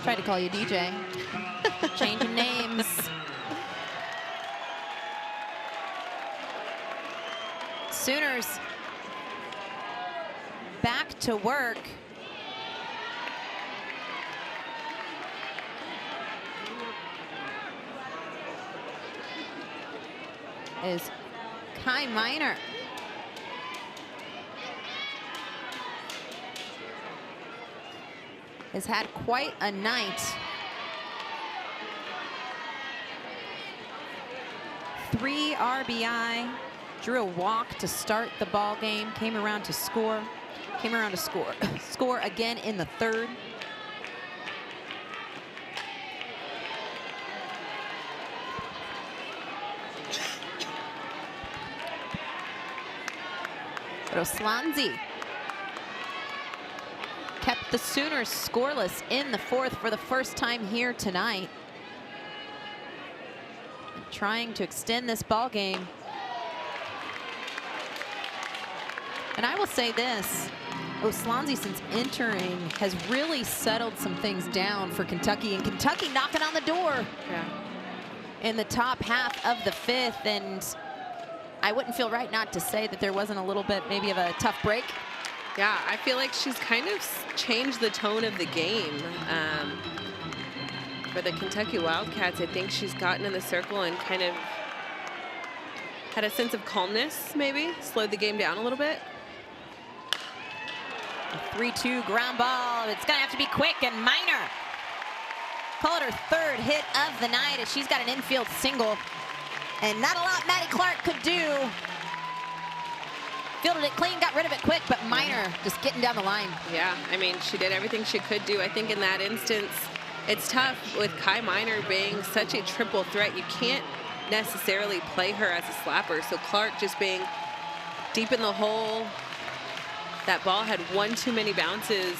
Tried to call you DJ. Changing names. Sooners back to work. Is Kai Minor. Has had quite a night. 3 RBI, drew a walk to start the ball game, came around to score again in the 3rd. Roslanzi kept the Sooners scoreless in the 4th for the first time here tonight. Trying to extend this ball game. And I will say this, Oslanzi, since entering, has really settled some things down for Kentucky, and Kentucky knocking on the door in the top half of the 5th. And I wouldn't feel right not to say that there wasn't a little bit maybe of a tough break. Yeah, I feel like she's kind of changed the tone of the game. For the Kentucky Wildcats, I think she's gotten in the circle and kind of had a sense of calmness, maybe slowed the game down a little bit. A 3-2 ground ball. It's gonna have to be quick, and Minor called her 3rd hit of the night as she's got an infield single. And not a lot Maddie Clark could do. Fielded it clean, got rid of it quick, but Minor just getting down the line. Yeah, I mean, she did everything she could do. I think in that instance, it's tough with Kai Minor being such a triple threat. You can't necessarily play her as a slapper. So Clark just being deep in the hole. That ball had one too many bounces.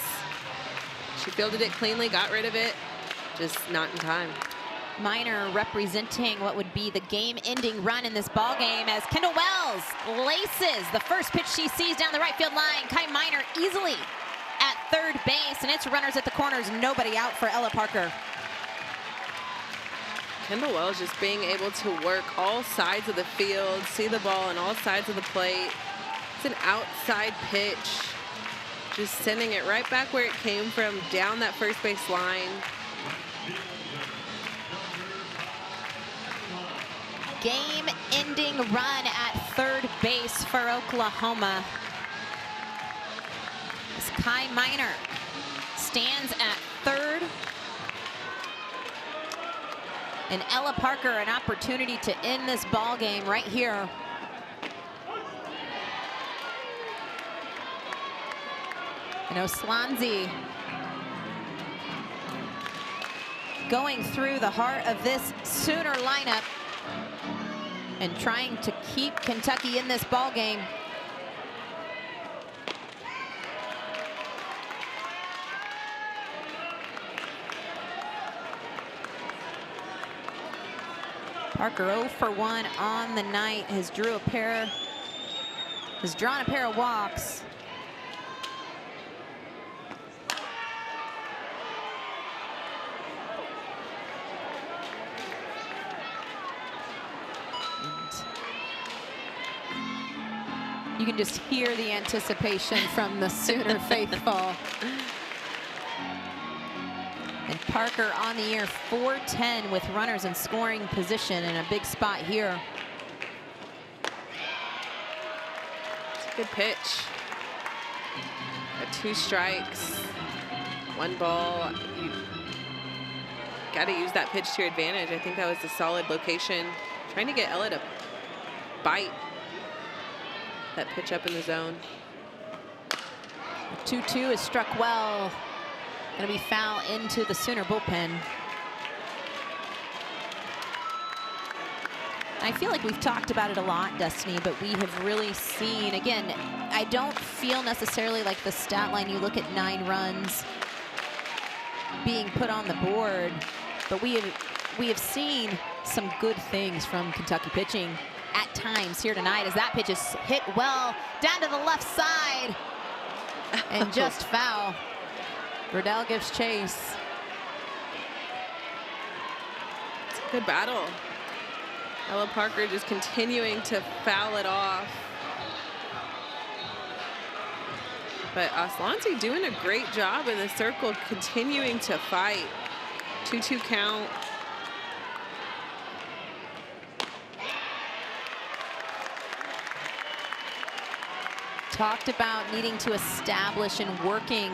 She fielded it cleanly, got rid of it, just not in time. Minor representing what would be the game-ending run in this ball game as Kendall Wells laces the first pitch she sees down the right field line. Kai Minor easily at 3rd base, and it's runners at the corners, nobody out for Ella Parker. Kendall Wells just being able to work all sides of the field, see the ball on all sides of the plate. It's an outside pitch, just sending it right back where it came from, down that first base line. Game-ending run at 3rd base for Oklahoma. As Kai Minor stands at 3rd. And Ella Parker an opportunity to end this ball game right here. And Oslanzi going through the heart of this Sooner lineup and trying to keep Kentucky in this ball game. Parker 0 for 1 on the night, has drawn a pair of walks. You can just hear the anticipation from the Sooner faithful. And Parker on the year, 410 with runners in scoring position in a big spot here. It's a good pitch. Got 2 strikes. One ball. You got to use that pitch to your advantage. I think that was a solid location. Trying to get Ella to bite that pitch up in the zone. 2-2 is struck well. Going to be foul into the Sooner bullpen. I feel like we've talked about it a lot, Destiny, but we have really seen, again, I don't feel necessarily like the stat line, you look at 9 runs being put on the board, but we have seen some good things from Kentucky pitching at times here tonight as that pitch is hit well down to the left side and just foul. Riddell gives chase. It's a good battle. Ella Parker just continuing to foul it off. But Aslanti doing a great job in the circle, continuing to fight. 2-2 count. Talked about needing to establish and working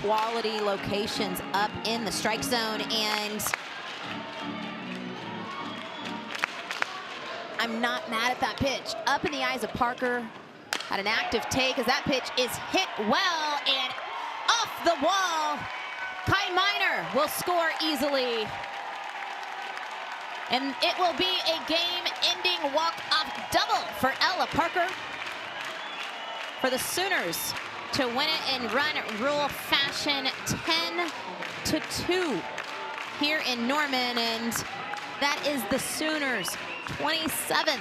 quality locations up in the strike zone, and I'm not mad at that pitch. Up in the eyes of Parker, had an active take as that pitch is hit well and off the wall. Kai Minor will score easily. And it will be a game-ending walk-off double for Ella Parker, for the Sooners to win it in run rule fashion, 10-2 here in Norman, and that is the Sooners' 27th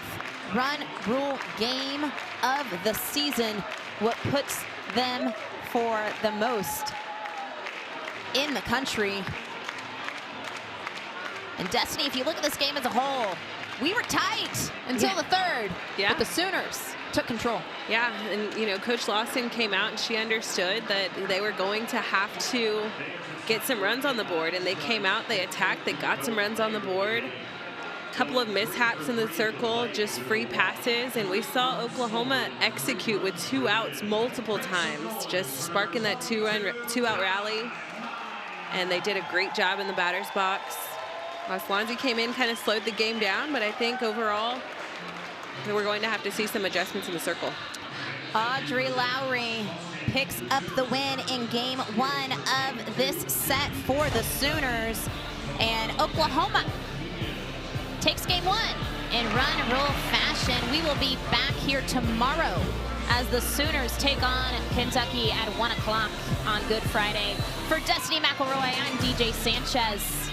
run rule game of the season, what puts them for the most in the country. And Destiny, if you look at this game as a whole, we were tight until the third, but the Sooners took control. Yeah, and you know, Coach Lawson came out and she understood that they were going to have to get some runs on the board, and they came out, they attacked, they got some runs on the board. Couple of mishaps in the circle, just free passes, and we saw Oklahoma execute with 2 outs multiple times, just sparking that 2-out rally, and they did a great job in the batter's box. Aslanti came in, kind of slowed the game down, but I think overall we're going to have to see some adjustments in the circle. Audrey Lowry picks up the win in game 1 of this set for the Sooners, and Oklahoma takes game 1 in run rule fashion. We will be back here tomorrow as the Sooners take on Kentucky at 1 o'clock on Good Friday. For Destiny McElroy, I'm DJ Sanchez.